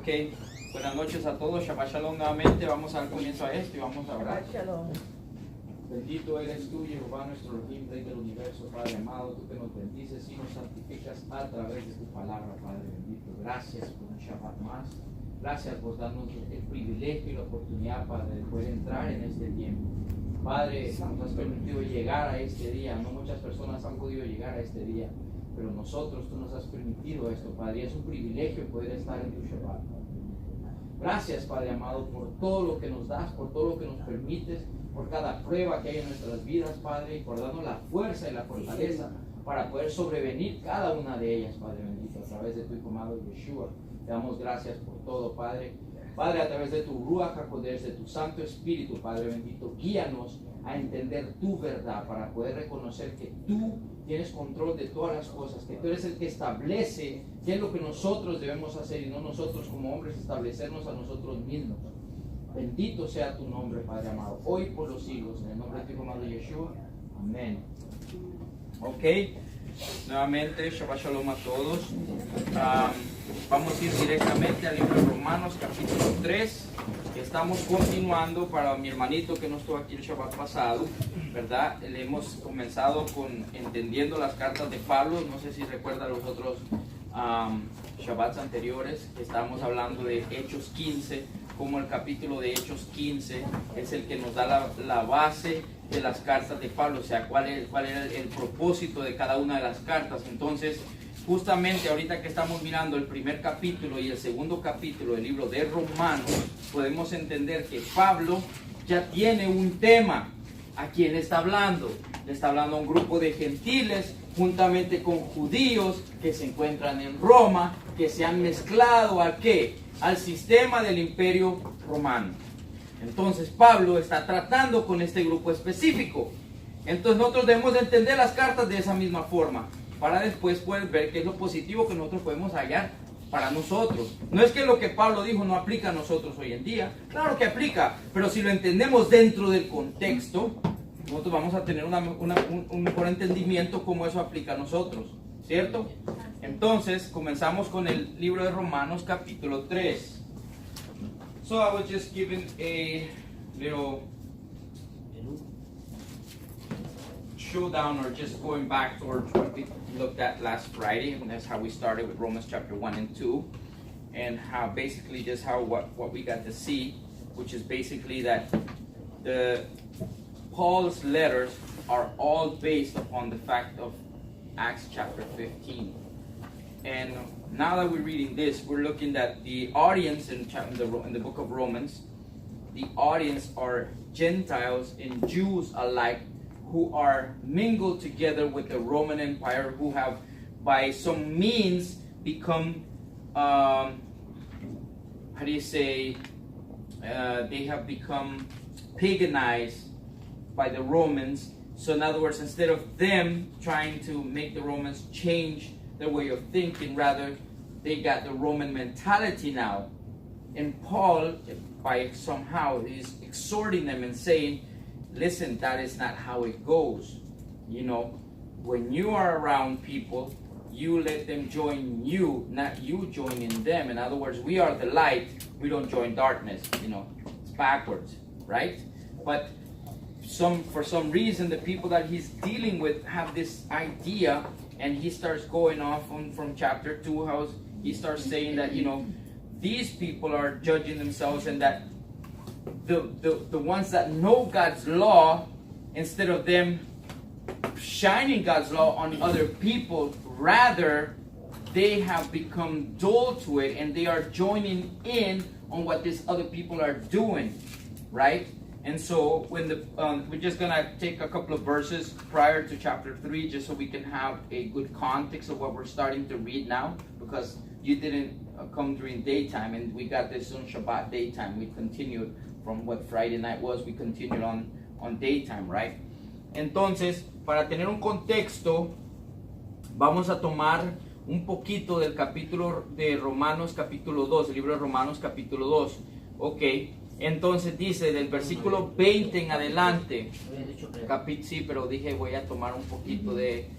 Ok, buenas noches a todos, Shabbat Shalom nuevamente, vamos a dar comienzo a esto y vamos a orar. Bendito eres tú, Jehová, nuestro Elohim, Rey del universo, Padre amado, tú que nos bendices y nos santificas a través de tu palabra, Padre bendito. Gracias por un Shabbat más, gracias por darnos el privilegio y la oportunidad, Padre, de poder entrar en este tiempo. Padre, nos has permitido llegar a este día, no muchas personas han podido llegar a este día, pero nosotros, tú nos has permitido esto, Padre, y es un privilegio poder estar en tu Shabbat. Gracias, Padre amado, por todo lo que nos das, por todo lo que nos permites, por cada prueba que hay en nuestras vidas, Padre, y por darnos la fuerza y la fortaleza para poder sobrevenir cada una de ellas, Padre bendito, a través de tu Hijo amado Yeshua. Te damos gracias por todo, Padre. Padre, a través de tu Ruach HaKodesh, de tu Santo Espíritu, Padre bendito, guíanos a entender tu verdad para poder reconocer que tú tienes control de todas las cosas, que tú eres el que establece qué es lo que nosotros debemos hacer y no nosotros como hombres establecernos a nosotros mismos. Bendito sea tu nombre, Padre amado, hoy por los siglos, en el nombre de tu Hijo amado Yeshua. Amén. Ok, nuevamente, Shabbat Shalom a todos. Vamos a ir directamente al libro de Romanos, capítulo 3. Estamos continuando para mi hermanito que no estuvo aquí el Shabbat pasado, ¿verdad? Le hemos comenzado con entendiendo las cartas de Pablo. No sé si recuerda los otros Shabbats anteriores, que estábamos hablando de Hechos 15, como el capítulo de Hechos 15 es el que nos da la base de las cartas de Pablo, o sea, cuál era el propósito de cada una de las cartas. Entonces, justamente ahorita que estamos mirando el primer capítulo y el segundo capítulo del libro de Romanos, podemos entender que Pablo ya tiene un tema. ¿A quién le está hablando? Le está hablando a un grupo de gentiles, juntamente con judíos que se encuentran en Roma, que se han mezclado ¿a qué? Al sistema del imperio romano. Entonces Pablo está tratando con este grupo específico. Entonces nosotros debemos de entender las cartas de esa misma forma, para después poder ver qué es lo positivo que nosotros podemos hallar para nosotros. No es que lo que Pablo dijo no aplica a nosotros hoy en día, claro que aplica, pero si lo entendemos dentro del contexto, nosotros vamos a tener un mejor entendimiento cómo eso aplica a nosotros, ¿cierto? Entonces comenzamos con el libro de Romanos capítulo 3. So I was just giving a little showdown, or just going back towards what we looked at last Friday, and that's how we started with Romans chapter 1 and 2, and how basically just how what we got to see, which is basically that Paul's letters are all based upon the fact of Acts chapter 15. And now that we're reading this, we're looking at the audience in the book of Romans. The audience are Gentiles and Jews alike, who are mingled together with the Roman Empire, who have by some means become, they have become paganized by the Romans. So in other words, instead of them trying to make the Romans change their way of thinking, rather they got the Roman mentality now. And Paul, by somehow, is exhorting them and saying, listen, that is not how it goes. You know, when you are around people, you let them join you, not you joining them. In other words, we are the light, we don't join darkness. You know, it's backwards, right? But for some reason, the people that he's dealing with have this idea, and he starts going off from chapter 2, how he starts saying that, you know, these people are judging themselves, and that the ones that know God's law, instead of them shining God's law on other people, rather they have become dull to it, and they are joining in on what these other people are doing, right? And so when we're just gonna take a couple of verses prior to chapter 3, just so we can have a good context of what we're starting to read now, because you didn't come during daytime, and we got this on Shabbat daytime. We continued from what Friday night was, we continued on daytime, right? Entonces, para tener un contexto, vamos a tomar un poquito del capítulo de Romanos capítulo 2, el libro de Romanos capítulo 2, ok. Entonces dice del versículo 20 en adelante, sí, pero dije voy a tomar un poquito de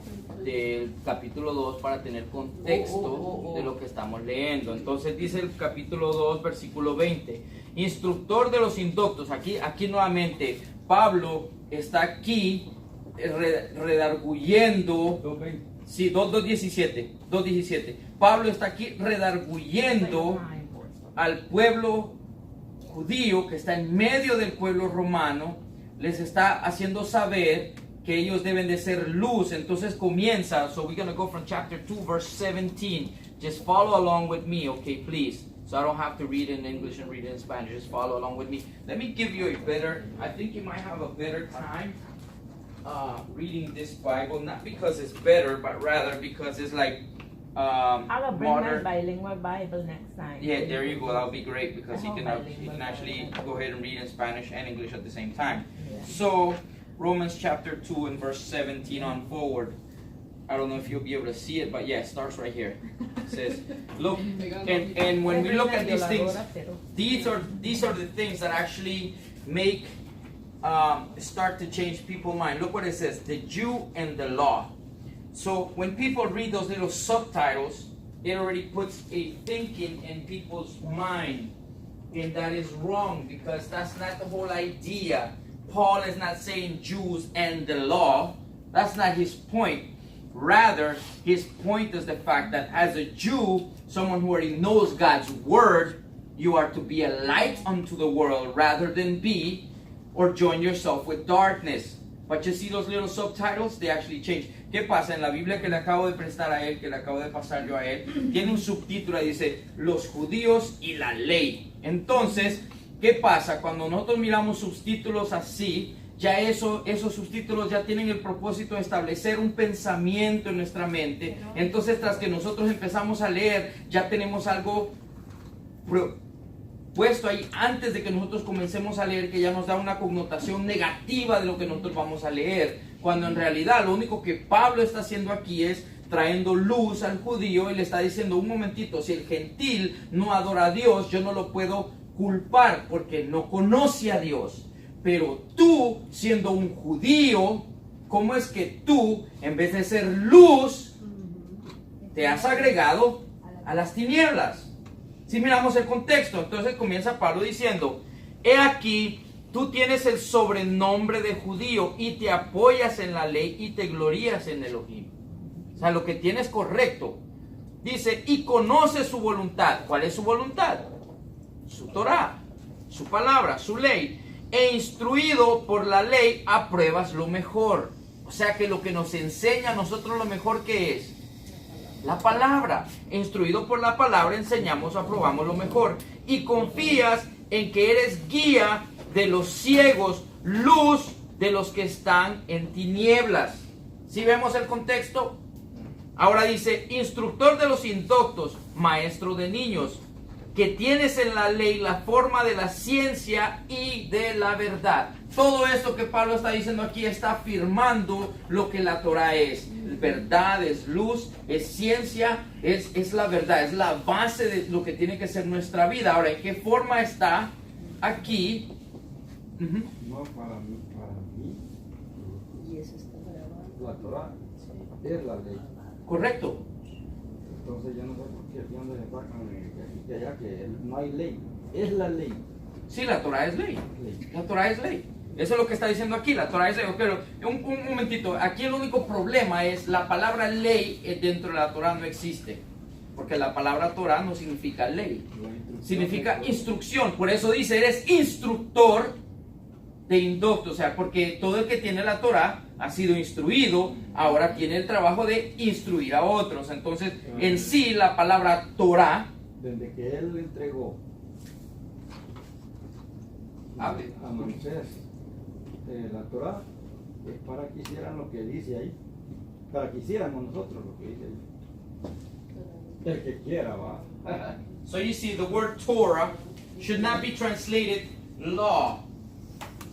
del capítulo 2 para tener contexto de lo que estamos leyendo. Entonces dice el capítulo 2, versículo 20, instructor de los indoctos. Aquí nuevamente Pablo está aquí redarguyendo. 2:20. Sí, 2:17. Pablo está aquí redarguyendo al pueblo judío que está en medio del pueblo romano. Les está haciendo saber que ellos deben de ser luz. Entonces comienza, so we're going to go from chapter 2 verse 17. Just follow along with me, okay, please. So I don't have to read in English and read in Spanish. Just follow along with me. Let me give you I think you might have a better time reading this Bible, not because it's better, but rather because it's like I'll bring modern. my bilingual Bible next time. Yeah, there you go. That'll be great because you can actually go ahead and read in Spanish and English at the same time. Yeah. So Romans chapter 2 and verse 17 on forward. I don't know if you'll be able to see it, but yeah, it starts right here. It says, look, and when we look at these things, these are the things that actually make start to change people's mind. Look what it says: the Jew and the law. So when people read those little subtitles, it already puts a thinking in people's mind, and that is wrong because that's not the whole idea. Paul is not saying Jews and the law. That's not his point. Rather, his point is the fact that as a Jew, someone who already knows God's word, you are to be a light unto the world rather than be or join yourself with darkness. But you see those little subtitles, they actually change. ¿Qué pasa? En la Biblia que le acabo de prestar a él, que le acabo de pasar yo a él, tiene un subtítulo y dice, los judíos y la ley. Entonces, ¿qué pasa? Cuando nosotros miramos subtítulos así, ya esos subtítulos ya tienen el propósito de establecer un pensamiento en nuestra mente. Entonces, tras que nosotros empezamos a leer, ya tenemos algo puesto ahí antes de que nosotros comencemos a leer, que ya nos da una connotación negativa de lo que nosotros vamos a leer, cuando en realidad lo único que Pablo está haciendo aquí es trayendo luz al judío y le está diciendo, un momentito, si el gentil no adora a Dios, yo no lo puedo culpar porque no conoce a Dios. Pero tú, siendo un judío, ¿cómo es que tú, en vez de ser luz, te has agregado a las tinieblas? Si miramos el contexto, entonces comienza Pablo diciendo, he aquí, tú tienes el sobrenombre de judío y te apoyas en la ley y te glorías en Elohim. O sea, lo que tienes es correcto. Dice, y conoces su voluntad. ¿Cuál es su voluntad? Su Torah, su palabra, su ley. E instruido por la ley, apruebas lo mejor. O sea que lo que nos enseña a nosotros lo mejor que es la palabra. Instruido por la palabra, enseñamos, aprobamos lo mejor. Y confías en que eres guía de los ciegos, luz de los que están en tinieblas. ¿Sí vemos el contexto? Ahora dice, instructor de los indoctos, maestro de niños, que tienes en la ley la forma de la ciencia y de la verdad. Todo esto que Pablo está diciendo aquí está afirmando lo que la Torah es. Verdad, es luz, es ciencia, es la verdad, es la base de lo que tiene que ser nuestra vida. Ahora, ¿en qué forma está aquí? No, para mí, la Torah es la ley. Correcto. Entonces yo no sé por qué aquí donde se sacan de aquí que allá que no hay ley, es la ley. Sí, la Torah es ley. La Torah es ley. Eso es lo que está diciendo aquí, la Torah es ley. Pero un momentito, aquí el único problema es la palabra ley dentro de la Torah no existe. Porque la palabra Torah no significa ley, significa instrucción. Por eso dice, eres instructor de indocto. O sea, porque todo el que tiene la Torah ha sido instruido, ahora tiene el trabajo de instruir a otros. Entonces, en sí, la palabra Torah, desde que él le entregó a Moisés la Torah, es para que hicieran lo que dice ahí, para que hiciéramos nosotros lo que dice ahí. El que quiera va. So you see, the word Torah should not be translated law.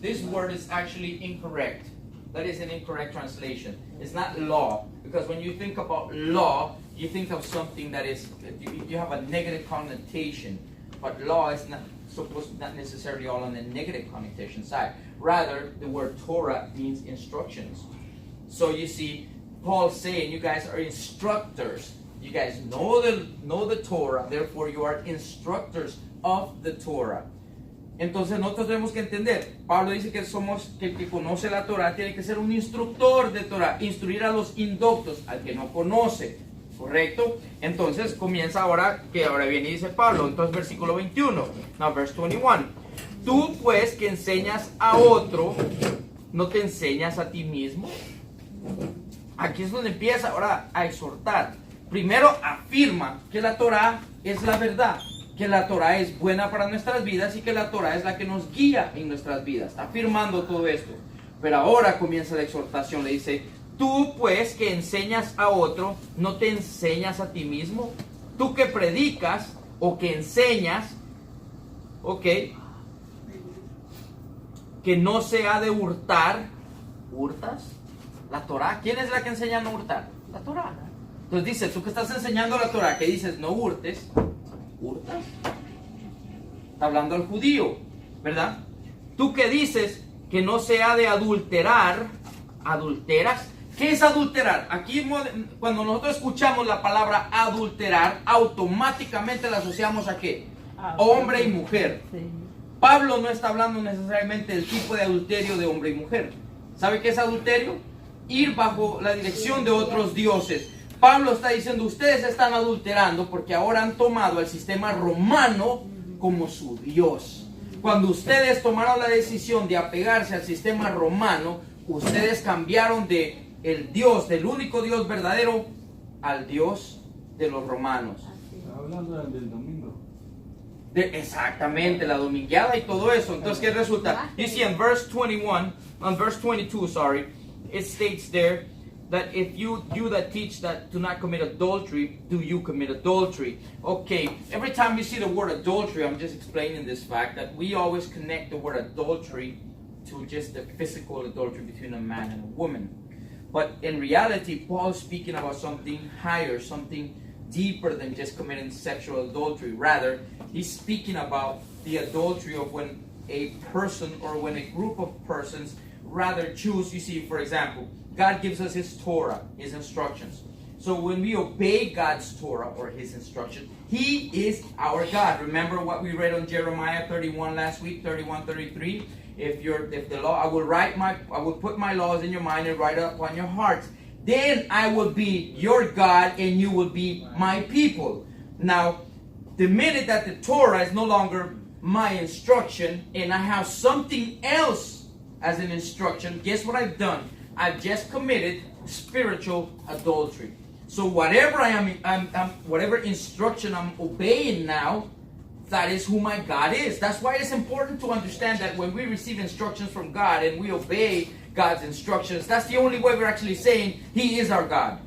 This word is actually incorrect. That is an incorrect translation. It's not law, because when you think about law, you think of something that is, you have a negative connotation. But law is not supposed, not necessarily all on the negative connotation side. Rather, the word Torah means instructions. So you see, Paul's saying you guys are instructors. You guys know the Torah, therefore you are instructors of the Torah. Entonces nosotros tenemos que entender, Pablo dice que el que conoce la Torah tiene que ser un instructor de Torah, instruir a los indoctos, al que no conoce, ¿correcto? Entonces comienza ahora viene y dice Pablo, entonces versículo 21, now verse 21, tú pues que enseñas a otro, ¿no te enseñas a ti mismo? Aquí es donde empieza ahora a exhortar. Primero afirma que la Torah es la verdad, que la Torah es buena para nuestras vidas y que la Torah es la que nos guía en nuestras vidas. Está afirmando todo esto. Pero ahora comienza la exhortación. Le dice, tú pues que enseñas a otro, ¿no te enseñas a ti mismo? Tú que predicas o que enseñas, ok, que no se ha de hurtar. ¿Hurtas? La Torah. ¿Quién es la que enseña a no hurtar? La Torah. Entonces dice, tú que estás enseñando la Torah, que dices no hurtes, ¿hurtas? Está hablando al judío, ¿verdad? Tú que dices que no se ha de adulterar, ¿adulteras? ¿Qué es adulterar? Aquí cuando nosotros escuchamos la palabra adulterar, automáticamente la asociamos a ¿qué? Hombre y mujer. Pablo no está hablando necesariamente del tipo de adulterio de hombre y mujer. ¿Sabe qué es adulterio? Ir bajo la dirección de otros dioses. Pablo está diciendo, ustedes están adulterando porque ahora han tomado el sistema romano como su Dios. Cuando ustedes tomaron la decisión de apegarse al sistema romano, ustedes cambiaron de el Dios, del único Dios verdadero, al Dios de los romanos. Está hablando del domingo. Exactamente, la domingueada y todo eso. Entonces, ¿qué resulta? You see, in verse 21, on verse 22, sorry, it states there that if you that teach that do not commit adultery, do you commit adultery? Okay, every time you see the word adultery, I'm just explaining this fact that we always connect the word adultery to just the physical adultery between a man and a woman. But in reality, Paul is speaking about something higher, something deeper than just committing sexual adultery. Rather, he's speaking about the adultery of when a person or when a group of persons rather choose, you see, for example, God gives us His Torah, His instructions. So when we obey God's Torah or His instruction, He is our God. Remember what we read on Jeremiah 31 last week, 31-33? If the law, I will put my laws in your mind and write it upon your hearts. Then I will be your God and you will be my people. Now, the minute that the Torah is no longer my instruction and I have something else as an instruction, guess what I've done? I've just committed spiritual adultery. So whatever whatever instruction I'm obeying now, that is who my God is. That's why it's important to understand that when we receive instructions from God and we obey God's instructions, that's the only way we're actually saying He is our God.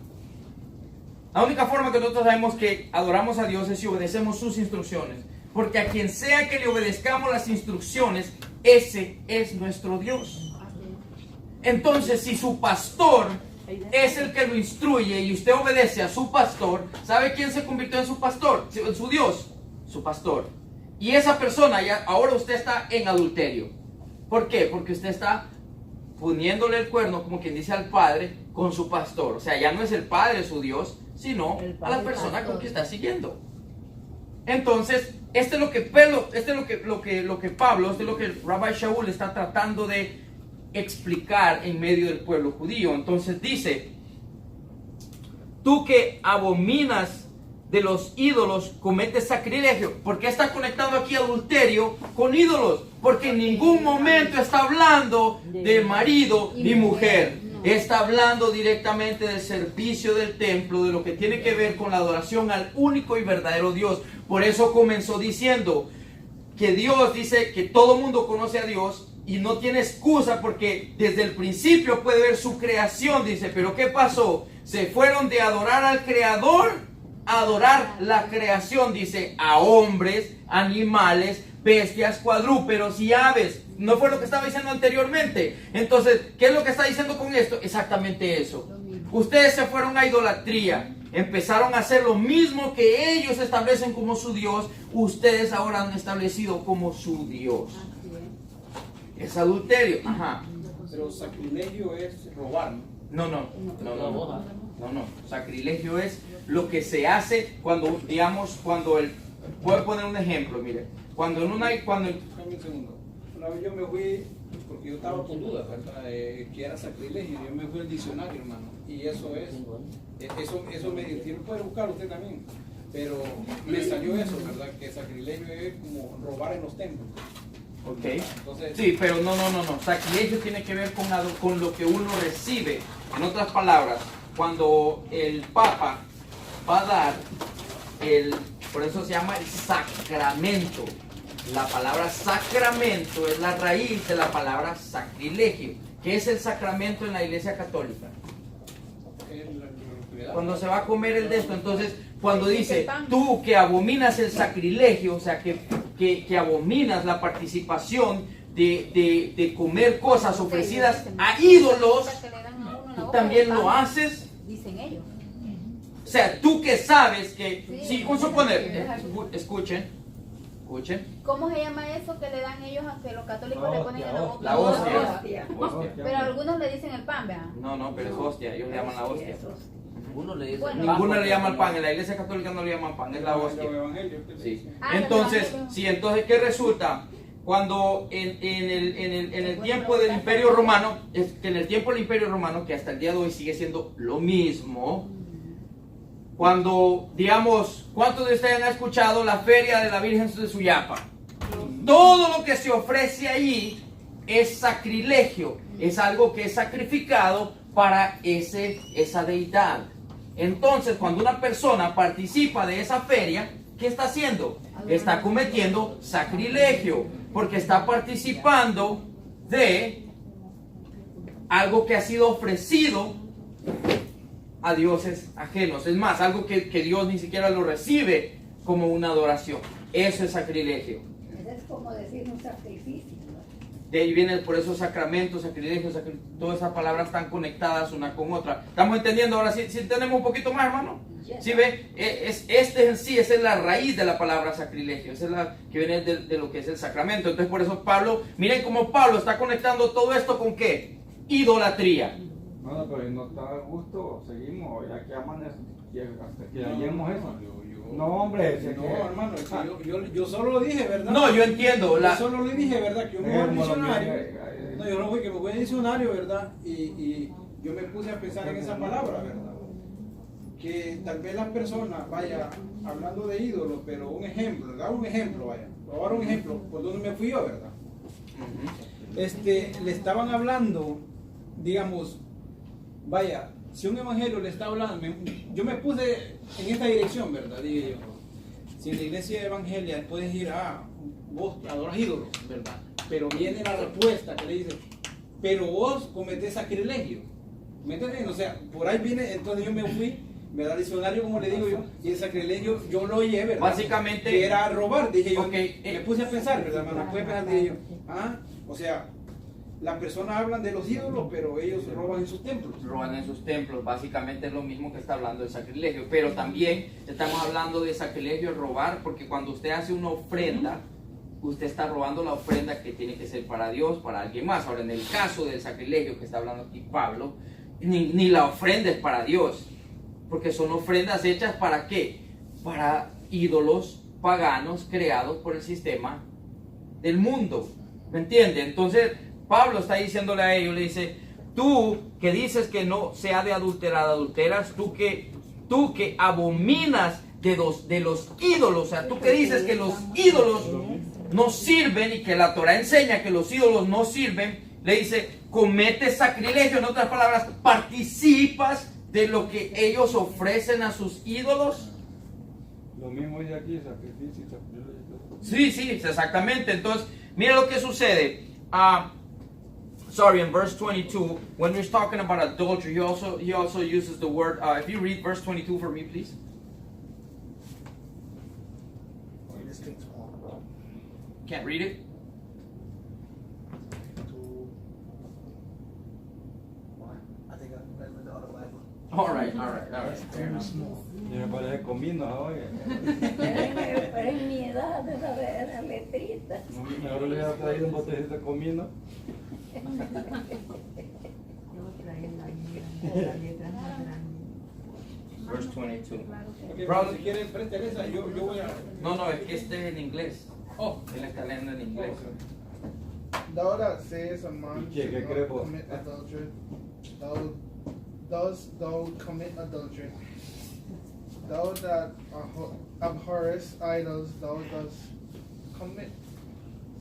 La única forma que nosotros sabemos que adoramos a Dios es si obedecemos sus instrucciones. Porque a quien sea que le obedezcamos las instrucciones, ese es nuestro Dios. Entonces, si su pastor es el que lo instruye y usted obedece a su pastor, ¿sabe quién se convirtió en su pastor? En su Dios, su pastor. Y esa persona, ahora usted está en adulterio. ¿Por qué? Porque usted está poniéndole el cuerno, como quien dice, al padre con su pastor. O sea, ya no es el padre su Dios, sino a la persona con que está siguiendo. Entonces, esto es lo que Pablo, esto es lo que el Rabbi Shaul está tratando de explicar en medio del pueblo judío. Entonces dice, tú que abominas de los ídolos, cometes sacrilegio. ¿Por qué está conectando aquí adulterio con ídolos? Porque en ningún momento está hablando de marido y mujer. Está hablando directamente del servicio del templo, de lo que tiene que ver con la adoración al único y verdadero Dios. Por eso comenzó diciendo que Dios dice que todo mundo conoce a Dios y no tiene excusa porque desde el principio puede ver su creación. Dice, pero ¿qué pasó? Se fueron de adorar al Creador a adorar la creación. Dice, a hombres, animales, bestias, cuadrúpedos y aves. ¿No fue lo que estaba diciendo anteriormente? Entonces, ¿qué es lo que está diciendo con esto? Exactamente eso. Ustedes se fueron a idolatría. Empezaron a hacer lo mismo que ellos establecen como su Dios. Ustedes ahora han establecido como su Dios. Es adulterio. Ajá. Pero sacrilegio es robar, ¿no? No. Sacrilegio es lo que se hace cuando, digamos, voy a poner un ejemplo, mire. Cuando en una... Dame un segundo. Una vez yo me fui, porque yo estaba con dudas, ¿verdad? Que era sacrilegio. Yo me fui al diccionario, hermano. Y eso es. Eso me dice, puede buscar usted también. Pero me salió eso, ¿verdad? Que sacrilegio es como robar en los templos. Ok. Entonces, sí, pero no. Sacrilegio tiene que ver con lo que uno recibe. En otras palabras, cuando el Papa va a dar por eso se llama el sacramento. La palabra sacramento es la raíz de la palabra sacrilegio. ¿Qué es el sacramento en la Iglesia Católica? Cuando se va a comer el de esto, entonces cuando dice tú que abominas el sacrilegio, o sea que abominas la participación de comer cosas ofrecidas a ídolos, tú también lo haces. Dicen ellos. O sea, tú que sabes que, si un suponer, escuchen. ¿Cómo se llama eso que le dan ellos a que los católicos le ponen en la boca? La hostia. Pero algunos le dicen el pan, ¿verdad? No, pero es hostia, ellos le llaman la hostia. Ninguno le dice Bueno, Ninguno le llama el pan, en la Iglesia Católica no le llaman pan, es la hostia. Sí. Entonces, ¿qué resulta? Cuando en el tiempo del Imperio Romano, que hasta el día de hoy sigue siendo lo mismo, cuando, digamos, ¿cuántos de ustedes han escuchado la feria de la Virgen de Suyapa? Todo lo que se ofrece allí es sacrilegio, es algo que es sacrificado para esa deidad. Entonces, cuando una persona participa de esa feria, ¿qué está haciendo? Está cometiendo sacrilegio, porque está participando de algo que ha sido ofrecido a dioses ajenos. Es más, algo que Dios ni siquiera lo recibe como una adoración. Eso es sacrilegio. Es como decir un sacrificio. De ahí viene por eso sacramentos, sacrilegios, todas esas palabras están conectadas una con otra. ¿Estamos entendiendo? Ahora sí tenemos un poquito más, hermano. ¿Sí ve? En sí, esa es la raíz de la palabra sacrilegio. Esa es la que viene de lo que es el sacramento. Entonces por eso Pablo, miren cómo Pablo está conectando todo esto con ¿qué? Idolatría. No, pero si no está a gusto, seguimos, ya que amanece, hasta que hallemos eso. No, hombre, hermano, yo solo lo dije, ¿verdad? No, yo entiendo. Yo solo le dije, ¿verdad? Que yo me voy al diccionario. No, yo no voy, que me voy al diccionario, ¿verdad? Y yo me puse a pensar en esa palabra, ¿verdad? Que tal vez las personas, vaya, hablando de ídolos, pero un ejemplo, ¿verdad? Un ejemplo, vaya. Voy a dar un ejemplo, por donde me fui yo, ¿verdad? Le estaban hablando, digamos, vaya, si un evangelio le está hablando, yo me puse en esta dirección, ¿verdad? Dije yo, si en la iglesia evangelia puedes ir vos adoras ídolos, ¿verdad? Pero viene la respuesta que le dice, pero vos cometés sacrilegio, ¿me entienden? O sea, por ahí viene, entonces yo me fui, ¿verdad? Diccionario, como le digo yo, y el sacrilegio yo lo oí, ¿verdad? Básicamente, que era robar, dije yo, okay, me puse a pensar, ¿verdad, hermano? Me puse a pensar, dije yo, o sea, las personas hablan de los ídolos, pero ellos roban en sus templos. Roban en sus templos, básicamente es lo mismo que está hablando del sacrilegio. Pero también estamos hablando de sacrilegio, robar, porque cuando usted hace una ofrenda, usted está robando la ofrenda que tiene que ser para Dios, para alguien más. Ahora, en el caso del sacrilegio que está hablando aquí Pablo, ni la ofrenda es para Dios, porque son ofrendas hechas ¿para qué? Para ídolos paganos creados por el sistema del mundo. ¿Me entiende? Entonces, Pablo está diciéndole a ellos, le dice, tú que dices que no se ha de adulterar, adulteras, tú que abominas de los ídolos, o sea, tú que dices que los ídolos no sirven y que la Torah enseña que los ídolos no sirven, le dice, cometes sacrilegio, en otras palabras, participas de lo que ellos ofrecen a sus ídolos. Lo mismo dice aquí, sacrificio y sacrilegio. Sí, exactamente. Entonces, mira lo que sucede. In verse 22, when we're talking about adultery, he also uses the word, if you read verse 22 for me, please. Can't read it? All right. Fair enough. Me parece comino hoy. Pero en mi edad de saber las letritas. Mejor le hubiera traído un botecito de comino. Verse 22. Ok, pero si quieren, presten esa, yo voy a... No, es que este es en inglés. Oh, Él está leyendo en inglés. Thou that sayest a man Che, should ¿qué not crees vos? commit adultery, thou commit adultery. Thou that abhorrest idols, thou dost commit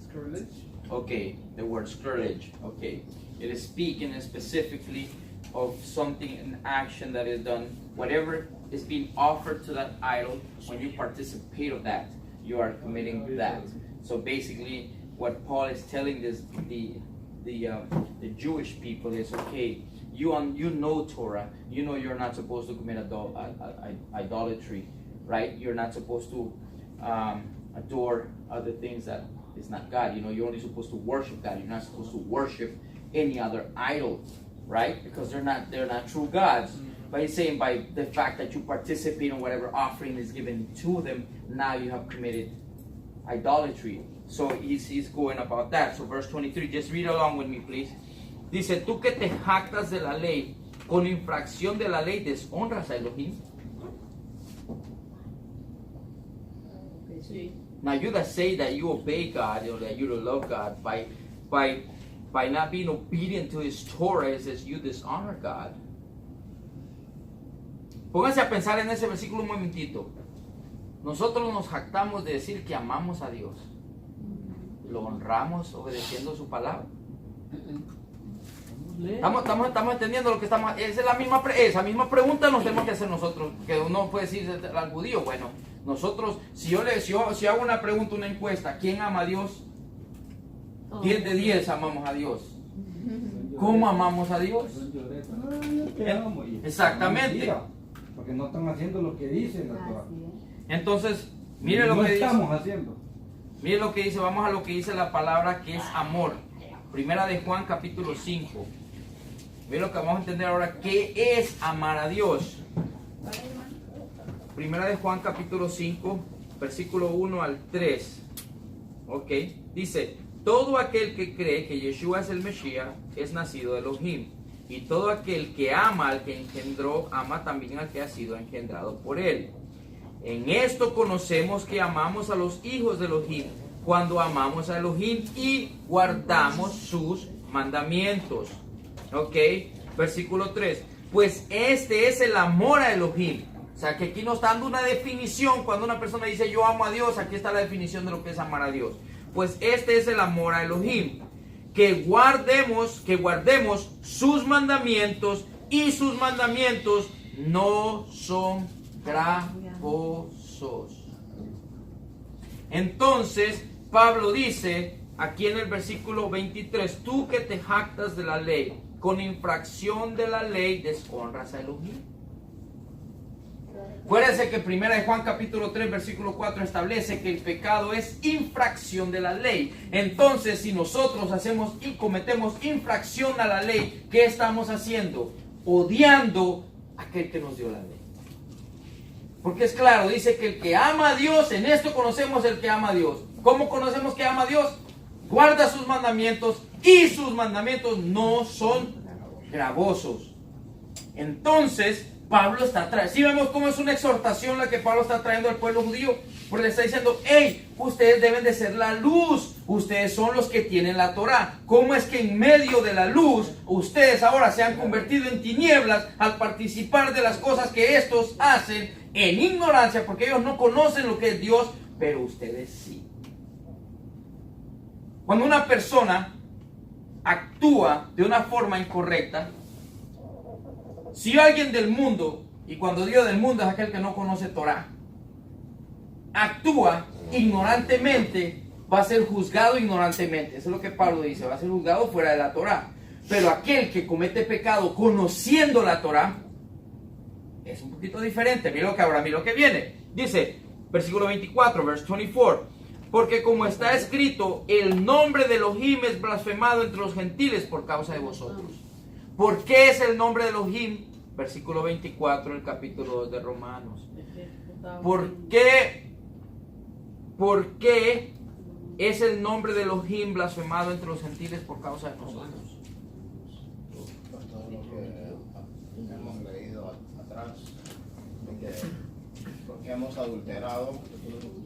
sacrilege. Okay, the word scourge. Okay, it is speaking specifically of something, an action that is done. Whatever is being offered to that idol, when you participate of that, you are committing that. So basically, what Paul is telling the Jewish people is, okay, you know Torah, you know you're not supposed to commit idolatry, right? You're not supposed to adore other things that is not God. You know, you're only supposed to worship God. You're not supposed to worship any other idol, right? Because they're not true gods. But he's saying by the fact that you participate in whatever offering is given to them, now you have committed idolatry. So he's going about that. So verse 23, just read along with me, please. Dice, tú que te jactas de la ley, con infracción de la ley deshonras a Elohim. Now you that say that you obey God, or that you love God, by not being obedient to His Torah, it says you dishonor God. Pónganse a pensar en ese versículo un momentito. Nosotros nos jactamos de decir que amamos a Dios. ¿Lo honramos obedeciendo su palabra? Estamos entendiendo lo que estamos... Esa misma pregunta nos tenemos que hacer nosotros. Que uno puede decir al judío, bueno, nosotros, si hago una pregunta, una encuesta, ¿quién ama a Dios? 10 de 10 amamos a Dios. ¿Cómo amamos a Dios? Exactamente. Porque no están haciendo lo que dicen la Torah. Entonces, mire lo que dice. Estamos haciendo. Mire lo que dice, vamos a lo que dice la palabra, que es amor. Primera de Juan capítulo 5. Mire lo que vamos a entender ahora, ¿qué es amar a Dios? Primera de Juan capítulo 5, versículo 1 al 3. Ok, dice, todo aquel que cree que Yeshua es el Mesías es nacido de Elohim. Y todo aquel que ama al que engendró, ama también al que ha sido engendrado por él. En esto conocemos que amamos a los hijos de Elohim, cuando amamos a Elohim y guardamos sus mandamientos. Ok, versículo 3. Pues este es el amor a Elohim. O sea que aquí nos está dando una definición. Cuando una persona dice yo amo a Dios, aquí está la definición de lo que es amar a Dios. Pues este es el amor a Elohim. Que guardemos sus mandamientos, y sus mandamientos no son gravosos. Entonces Pablo dice aquí en el versículo 23, tú que te jactas de la ley, con infracción de la ley deshonras a Elohim. Acuérdense que 1 de Juan capítulo 3 versículo 4 establece que el pecado es infracción de la ley. Entonces, si nosotros hacemos y cometemos infracción a la ley, ¿qué estamos haciendo? Odiando a aquel que nos dio la ley. Porque es claro, dice que el que ama a Dios, en esto conocemos el que ama a Dios. ¿Cómo conocemos que ama a Dios? Guarda sus mandamientos, y sus mandamientos no son gravosos. Entonces Pablo está trayendo, si vemos cómo es una exhortación la que Pablo está trayendo al pueblo judío, porque le está diciendo, hey, ustedes deben de ser la luz, ustedes son los que tienen la Torah. ¿Cómo es que en medio de la luz ustedes ahora se han convertido en tinieblas al participar de las cosas que estos hacen en ignorancia, porque ellos no conocen lo que es Dios, pero ustedes sí? Cuando una persona actúa de una forma incorrecta, si alguien del mundo, y cuando digo del mundo es aquel que no conoce Torah, actúa ignorantemente, va a ser juzgado ignorantemente. Eso es lo que Pablo dice, va a ser juzgado fuera de la Torah. Pero aquel que comete pecado conociendo la Torah es un poquito diferente. Mira lo que ahora, mira lo que viene. Dice, versículo 24, verse 24. Porque como está escrito, el nombre de Elohim es blasfemado entre los gentiles por causa de vosotros. ¿Por qué es el nombre de Elohim? Versículo 24 del capítulo 2 de Romanos. ¿Por qué es el nombre de Elohim blasfemado entre los gentiles por causa de nosotros? atrás. Porque hemos adulterado.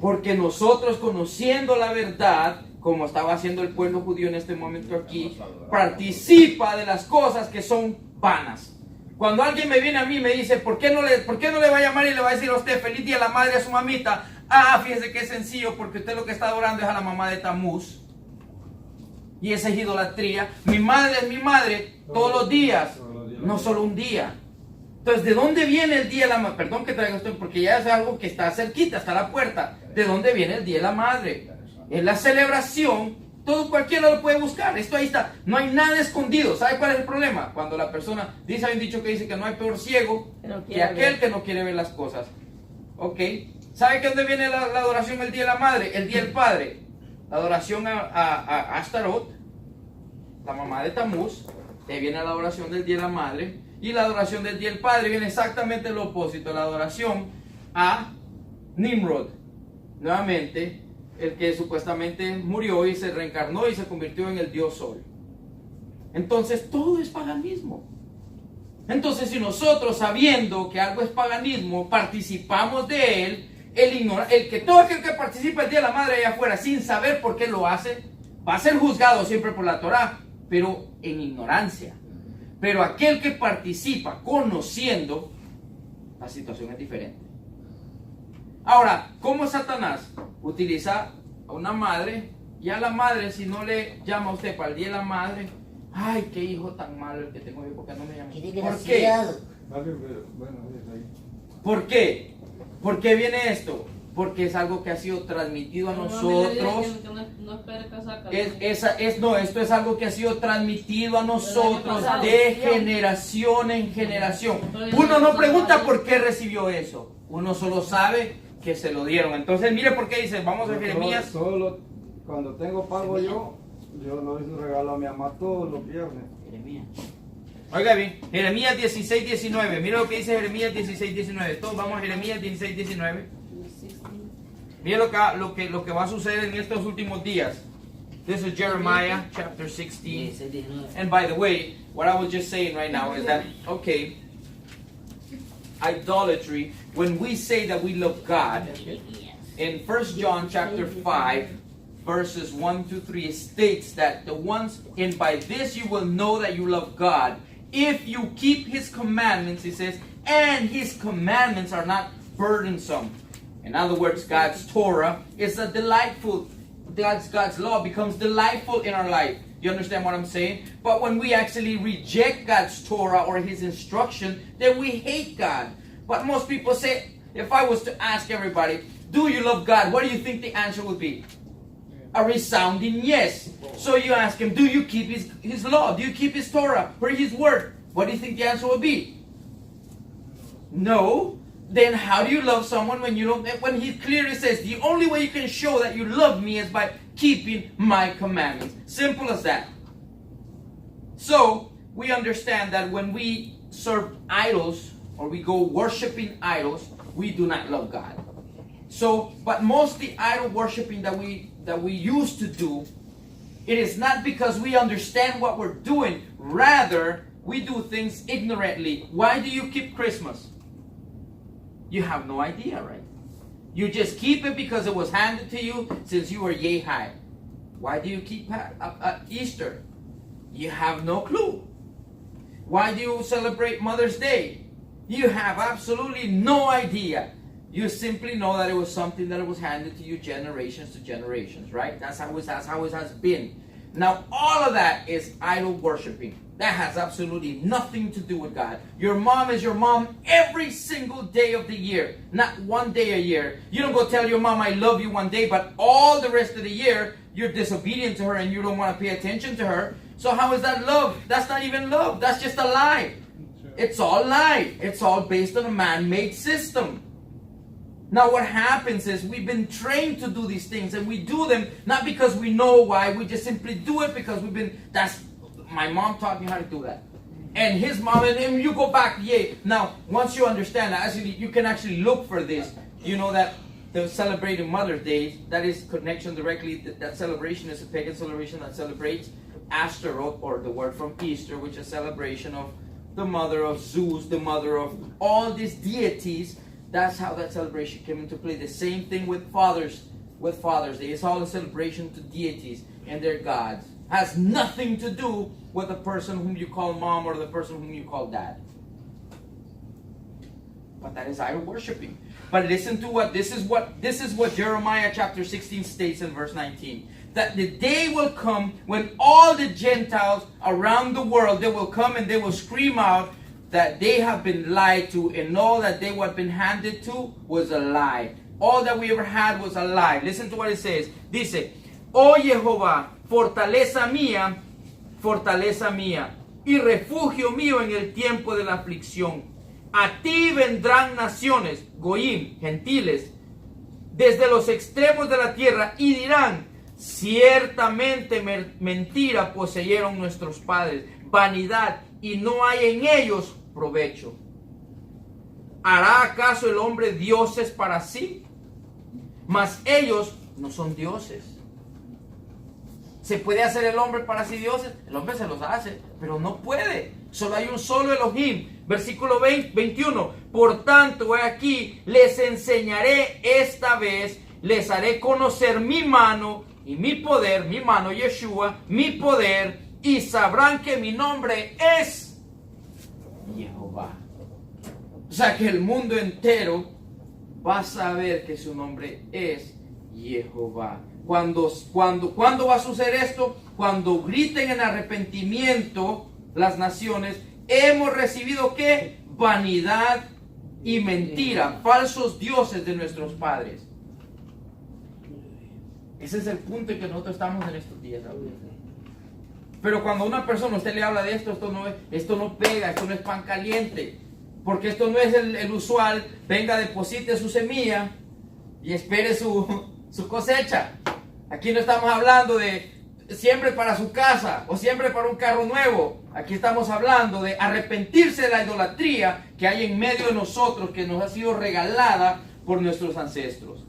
Porque nosotros, conociendo la verdad, como estaba haciendo el pueblo judío en este momento aquí, participa de las cosas que son vanas. Cuando alguien me viene a mí y me dice, ¿por qué no le va a llamar y le va a decir a usted feliz día a la madre de su mamita? Ah, fíjese que es sencillo, porque usted lo que está adorando es a la mamá de Tamuz. Y esa es idolatría. Mi madre es mi madre todos los días, no solo un día. Entonces, ¿de dónde viene el día de la madre? Perdón que traiga esto, porque ya es algo que está cerquita, está a la puerta. ¿De dónde viene el día de la madre? Es la celebración. Todo cualquiera lo puede buscar. Esto ahí está. No hay nada escondido. ¿Sabe cuál es el problema? Cuando la persona dice, hay un dicho que dice que no hay peor ciego que aquel que no quiere ver las cosas. Ok. ¿Sabe de dónde viene la adoración el día de la madre? El día del padre. La adoración a Ashtaroth, la mamá de Tamuz. De ahí viene la adoración del día de la madre. Y la adoración del día del padre viene exactamente lo opuesto. La adoración a Nimrod. Nuevamente, el que supuestamente murió y se reencarnó y se convirtió en el dios Sol. Entonces todo es paganismo. Entonces si nosotros, sabiendo que algo es paganismo, participamos de él, todo aquel que participa el día de la madre allá afuera sin saber por qué lo hace, va a ser juzgado siempre por la Torá, pero en ignorancia. Pero aquel que participa conociendo, la situación es diferente. Ahora, ¿cómo Satanás utiliza a una madre? Y a la madre, si no le llama a usted para el día de la madre, ay, qué hijo tan malo el que tengo yo, ¿por qué no me llama? ¿Por qué? ¿Por qué? ¿Por qué viene esto? Porque es algo que ha sido transmitido a nosotros. Esto es algo que ha sido transmitido a nosotros de generación en generación. Uno no pregunta por qué recibió eso. Uno solo sabe que se lo dieron. Entonces, mire por qué dice, vamos a Jeremías. Solo cuando tengo pago yo lo doy un regalo a mi mamá todos los viernes. Jeremías. Oiga bien, Jeremías 16, 19. Mira lo que dice Jeremías 16, 19. Todos vamos a Jeremías 16, 19. Mira lo que va a suceder en estos últimos días. This is Jeremiah chapter 16. And by the way, what I was just saying right now is that, okay, idolatry, when we say that we love God, in 1 John chapter 5, verses 1 to 3, it states that and by this you will know that you love God, if you keep His commandments, it says, and His commandments are not burdensome. In other words, God's Torah is a delightful, God's law becomes delightful in our life. You understand what I'm saying? But when we actually reject God's Torah or His instruction, then we hate God. But most people say, if I was to ask everybody, do you love God? What do you think the answer would be? A resounding yes. So you ask him, do you keep his law? Do you keep His Torah or His word? What do you think the answer would be? No. Then how do you love someone when you don't? When He clearly says the only way you can show that you love me is by keeping my commandments. Simple as that. So we understand that when we serve idols or we go worshiping idols, we do not love God. So, but most the idol worshiping that we used to do, it is not because we understand what we're doing. Rather, we do things ignorantly. Why do you keep Christmas? You have no idea, right? You just keep it because it was handed to you since you were yay high. Why do you keep Easter? You have no clue. Why do you celebrate Mother's Day? You have absolutely no idea. You simply know that it was something that was handed to you generations to generations, right? That's how it has been. Now, all of that is idol worshiping. That has absolutely nothing to do with God. Your mom is your mom every single day of the year, not one day a year. You don't go tell your mom, I love you one day, but all the rest of the year, you're disobedient to her and you don't want to pay attention to her. So how is that love? That's not even love. That's just a lie. It's all lie. It's all based on a man-made system. Now what happens is we've been trained to do these things, and we do them not because we know why. We just simply do it because my mom taught me how to do that. And his mom, and you go back, yay. Now, once you understand that, actually, you can actually look for this. You know that the celebrating Mother's Day, that is connection directly, that celebration is a pagan celebration that celebrates Ashtaroth, or the word from Easter, which is a celebration the mother of Zeus, the mother of all these deities. That's how that celebration came into play. The same thing with Father's Day. It's all a celebration to deities and their gods. Has nothing to do with the person whom you call mom or the person whom you call dad. But that is idol worshiping. But listen to what this is what Jeremiah chapter 16 states in verse 19. That the day will come when all the Gentiles around the world, they will come and they will scream out that they have been lied to, and all that they have been handed to was a lie. All that we ever had was a lie. Listen to what it says. Dice, oh Jehová, fortaleza mía, y refugio mío en el tiempo de la aflicción. A ti vendrán naciones, goyim, gentiles, desde los extremos de la tierra, y dirán, ciertamente mentira poseyeron nuestros padres, vanidad, y no hay en ellos provecho. ¿Hará acaso el hombre dioses para sí? Mas ellos no son dioses. ¿Se puede hacer el hombre para sí dioses? El hombre se los hace, pero no puede. Solo hay un solo Elohim. Versículo 21. Por tanto, he aquí, les enseñaré esta vez, les haré conocer mi mano y mi poder, mi mano Yeshua, mi poder, y sabrán que mi nombre es Jehová. O sea que el mundo entero va a saber que su nombre es Jehová. ¿Cuándo va a suceder esto? Cuando griten en arrepentimiento las naciones, hemos recibido ¿qué? Vanidad y mentira, falsos dioses de nuestros padres. Ese es el punto en que nosotros estamos en estos días. Pero cuando a una persona usted le habla de esto, esto no pega, esto no es pan caliente, porque esto no es el usual. Venga, deposite su semilla y espere su cosecha. Aquí no estamos hablando de siempre para su casa o siempre para un carro nuevo. Aquí estamos hablando de arrepentirse de la idolatría que hay en medio de nosotros, que nos ha sido regalada por nuestros ancestros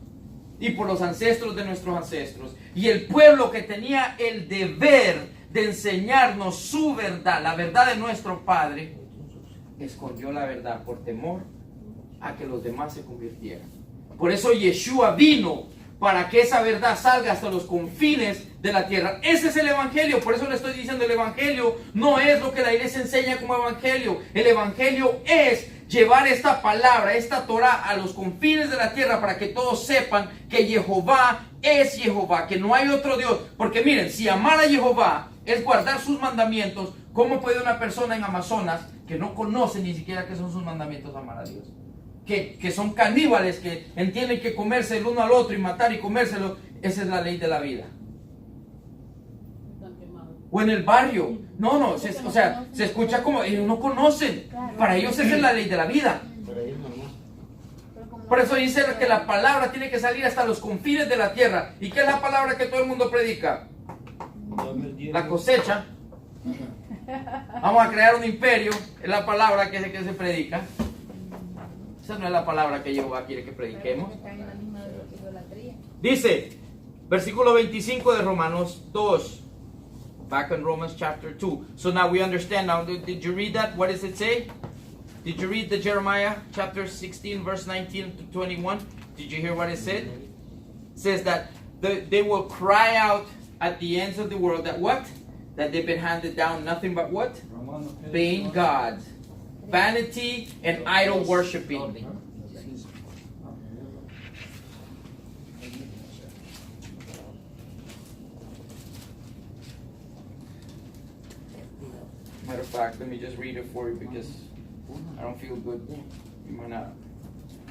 y por los ancestros de nuestros ancestros. Y el pueblo que tenía el deber de enseñarnos su verdad, la verdad de nuestro Padre, escondió la verdad por temor a que los demás se convirtieran. Por eso Yeshua vino, para que esa verdad salga hasta los confines de la tierra. Ese es el evangelio. Por eso le estoy diciendo, el evangelio no es lo que la iglesia enseña como evangelio. El evangelio es llevar esta palabra, esta Torah, a los confines de la tierra, para que todos sepan que Jehová es Jehová, que no hay otro Dios. Porque miren, si amar a Jehová es guardar sus mandamientos, ¿cómo puede una persona en Amazonas que no conoce ni siquiera qué son sus mandamientos amar a Dios? Que son caníbales, que entienden que comerse el uno al otro y matar y comérselo, esa es la ley de la vida. O en el barrio, se escucha como ellos no conocen, para ellos esa es la ley de la vida. Por eso dice que la palabra tiene que salir hasta los confines de la tierra. ¿Y qué es la palabra que todo el mundo predica? La cosecha. Vamos a crear un imperio, es la palabra que se predica. Esa no es la palabra que Jehová quiere que prediquemos. Dice, versículo 25 de Romanos 2. Back in Romans chapter 2. So now we understand. Now, did you read that? What does it say? Did you read the Jeremiah chapter 16 verse 19 to 21? Did you hear what it said? It says that they will cry out at the ends of the world that what? That they've been handed down nothing but what? Vain gods. Vanity and idol worshiping. Matter of fact, let me just read it for you because I don't feel good. You might not.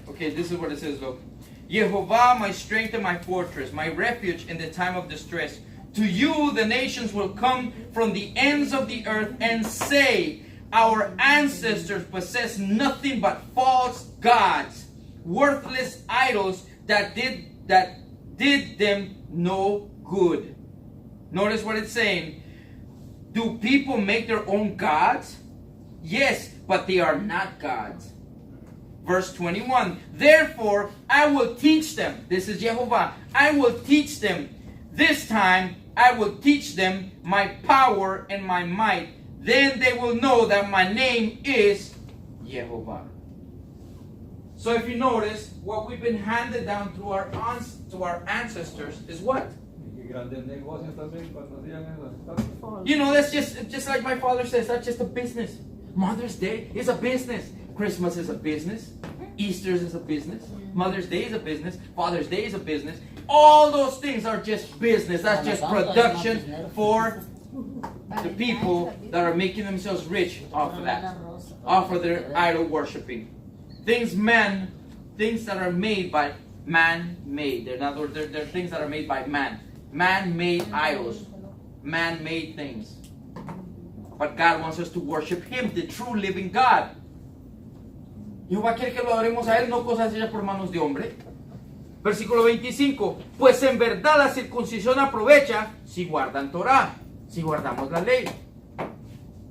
Okay, this is what it says, look. Yehovah, my strength and my fortress, my refuge in the time of distress. To you the nations will come from the ends of the earth and say, our ancestors possessed nothing but false gods, worthless idols that did them no good. Notice what it's saying. Do people make their own gods? Yes, but they are not gods. Verse 21. Therefore, I will teach them. This is Jehovah. I will teach them. This time, I will teach them my power and my might. then they will know that my name is Jehovah. So if you notice, what we've been handed down through our ancestors is what? You know, that's just like my father says, that's just a business. Mother's Day is a business. Christmas is a business. Easter is a business. Mother's Day is a business. Father's Day is a business. All those things are just business. That's just production for the people that are making themselves rich off of that, off of their idol worshiping. Things that are made by man-made. They're things that are made by man. Man-made idols. Man-made things. But God wants us to worship Him, the true living God. Jehová quiere que lo adoremos a Él, no cosas hechas por manos de hombre. Versículo 25. Pues en verdad la circuncisión aprovecha si guardan Torah, si guardamos la ley.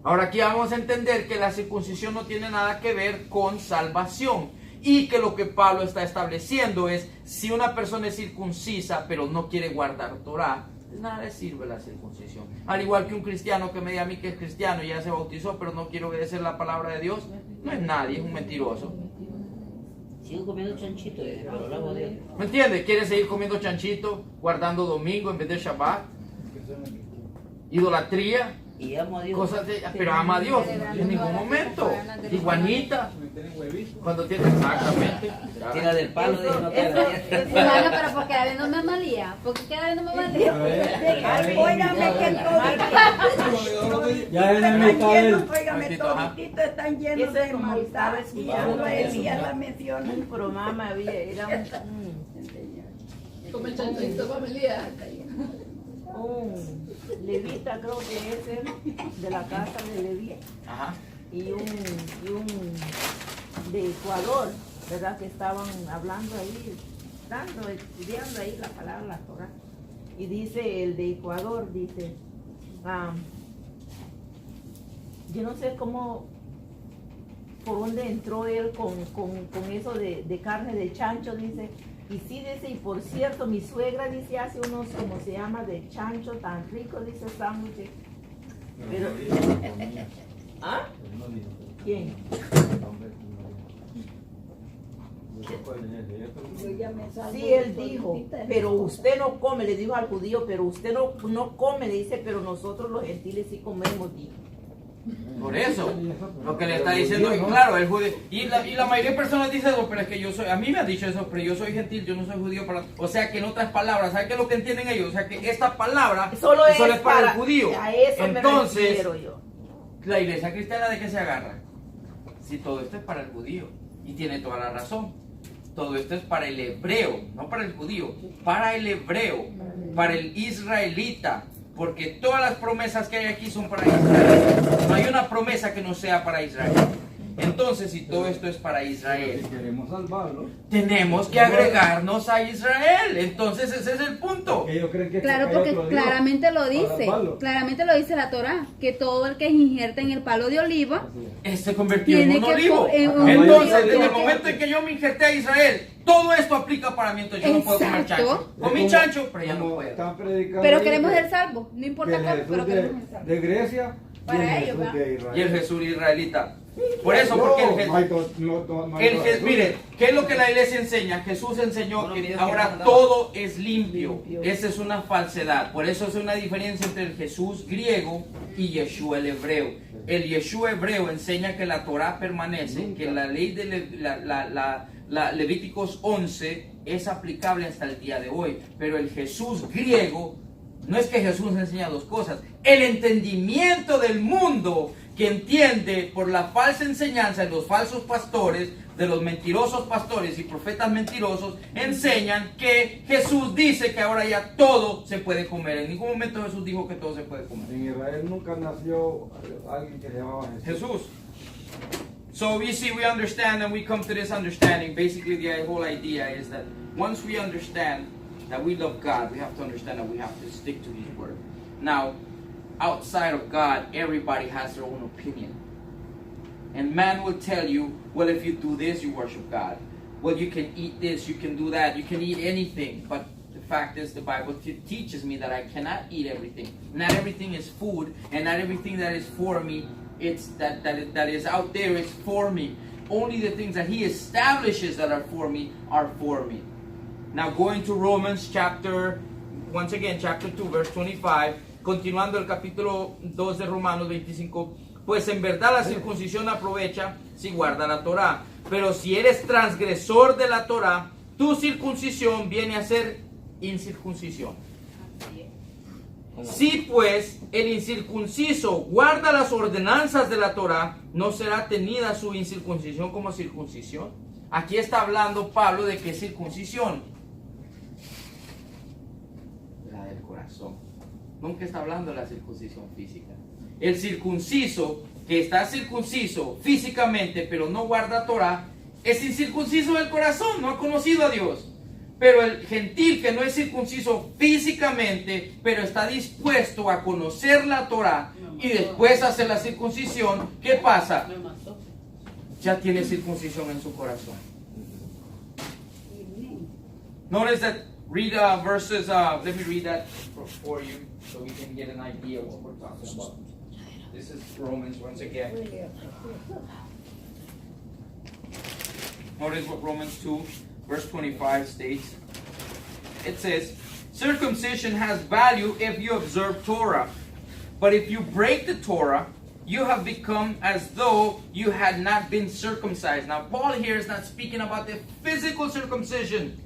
Ahora aquí vamos a entender que la circuncisión no tiene nada que ver con salvación. Y que lo que Pablo está estableciendo es, si una persona es circuncisa pero no quiere guardar Torah, nada le sirve la circuncisión. Al igual que un cristiano que me diga a mí que es cristiano y ya se bautizó pero no quiere obedecer la palabra de Dios, no es nadie, es un mentiroso. Sigo comiendo chanchito, pero lo hago Dios. ¿Me entiendes? Quiere seguir comiendo chanchito, guardando domingo en vez de Shabbat. Idolatría. Y amo a Dios. Cosas pero ama a Dios en ningún momento. Iguanita. Cuando tiene exactamente. Tira del palo, dijo, no te Bueno, pero porque a ver no me malía. ¿Por qué a ver no me malía? Óigame que Ya en el mercado. óigame, toditito están llenos de maldad. Y ya no Elías la menciona. Un programa había, era Come chanchito, familia. un levita, creo que es el de la casa de Leví, Ajá. y un de Ecuador, ¿verdad? Que estaban hablando ahí, estudiando ahí la palabra, la Torah. Y dice el de Ecuador, dice, yo no sé cómo, por dónde entró él con eso de carne de chancho, dice. Y sí, dice, y por cierto, mi suegra dice, hace unos, como se llama, de chancho tan rico, dice, sándwiches. Pero, ¿ah? ¿Quién? Sí, él dijo, pero usted no come, le dijo al judío, pero usted no come, le dice, pero nosotros los gentiles sí comemos, dijo. Por eso, lo que le está diciendo, y claro, el judío, y la mayoría de personas dicen eso, pero es que yo soy, a mí me han dicho eso, pero yo soy gentil, yo no soy judío, o sea que en otras palabras, ¿saben qué es lo que entienden ellos? O sea que esta palabra solo es para el judío. A eso entonces, me refiero yo. La iglesia cristiana, ¿de qué se agarra? Si todo esto es para el judío, y tiene toda la razón. Todo esto es para el hebreo, no para el judío, para el hebreo, para el israelita. Porque todas las promesas que hay aquí son para Israel. No hay una promesa que no sea para Israel. Entonces, si todo esto es para Israel, Si queremos salvarlo, tenemos que agregarnos a Israel. Entonces, ese es el punto. ellos creen que Claro, hay porque otro Dios claramente lo para dice. salvarlo. Claramente lo dice la Torah. Que todo el que injerta en el palo de oliva. Se convirtió en Tiene un que olivo. en un Entonces, olivo, desde tiene el que- momento en que yo me injerté a Israel, todo esto aplica para mí. Entonces, yo no puedo comer Exacto. chancho. Comí Es como- chancho, pero ya no como puedo. están predicando Pero ahí queremos que- ser salvos. No que importa el cómo, Jesús pero queremos ser salvos. de Grecia Para y el ellos, Jesús ¿verdad? de Israel. Y el Jesús israelita. Por eso, porque el Jesús... Mire, ¿qué es lo que la iglesia enseña? Jesús enseñó que ahora todo es limpio. Esa es una falsedad. Por eso es una diferencia entre el Jesús griego y Yeshua el hebreo. El Yeshua hebreo enseña que la Torah permanece, que la ley de Levíticos 11 es aplicable hasta el día de hoy. Pero el Jesús griego, no es que Jesús enseña dos cosas. El entendimiento del mundo que entiende por la falsa enseñanza de los falsos pastores, de los mentirosos pastores y profetas mentirosos, enseñan que Jesús dice que ahora ya todo se puede comer. En ningún momento Jesús dijo que todo se puede comer. En Israel nunca nació alguien que se llamaba Jesús. Jesús. So you see, we understand and we come to this understanding. Basically, the whole idea is that once we understand that we love God, we have to understand that we have to stick to His word. Now, outside of God, everybody has their own opinion. And man will tell you, well, if you do this, you worship God. Well, you can eat this, you can do that, you can eat anything. But the fact is the Bible teaches me that I cannot eat everything. Not everything is food, and not everything that is for me, it's that is out there is for me. Only the things that He establishes that are for me are for me. Now going to Romans chapter 2, verse 25, continuando el capítulo 2 de Romanos 25, pues en verdad la circuncisión aprovecha si guarda la Torá. Pero si eres transgresor de la Torá, tu circuncisión viene a ser incircuncisión. Si pues el incircunciso guarda las ordenanzas de la Torá, ¿no será tenida su incircuncisión como circuncisión? Aquí está hablando Pablo de qué circuncisión. La del corazón. Nunca está hablando de la circuncisión física. El circunciso, que está circunciso físicamente, pero no guarda Torá, es incircunciso del corazón, no ha conocido a Dios. Pero el gentil que no es circunciso físicamente, pero está dispuesto a conocer la Torá y después hacer la circuncisión, ¿qué pasa? Ya tiene circuncisión en su corazón. Notice that, read verses, let me read that for you so we can get an idea of what we're talking about. This is Romans once again. Notice what Romans 2 verse 25 states. It says, circumcision has value if you observe Torah. But if you break the Torah, you have become as though you had not been circumcised. Now, Paul here is not speaking about the physical circumcision.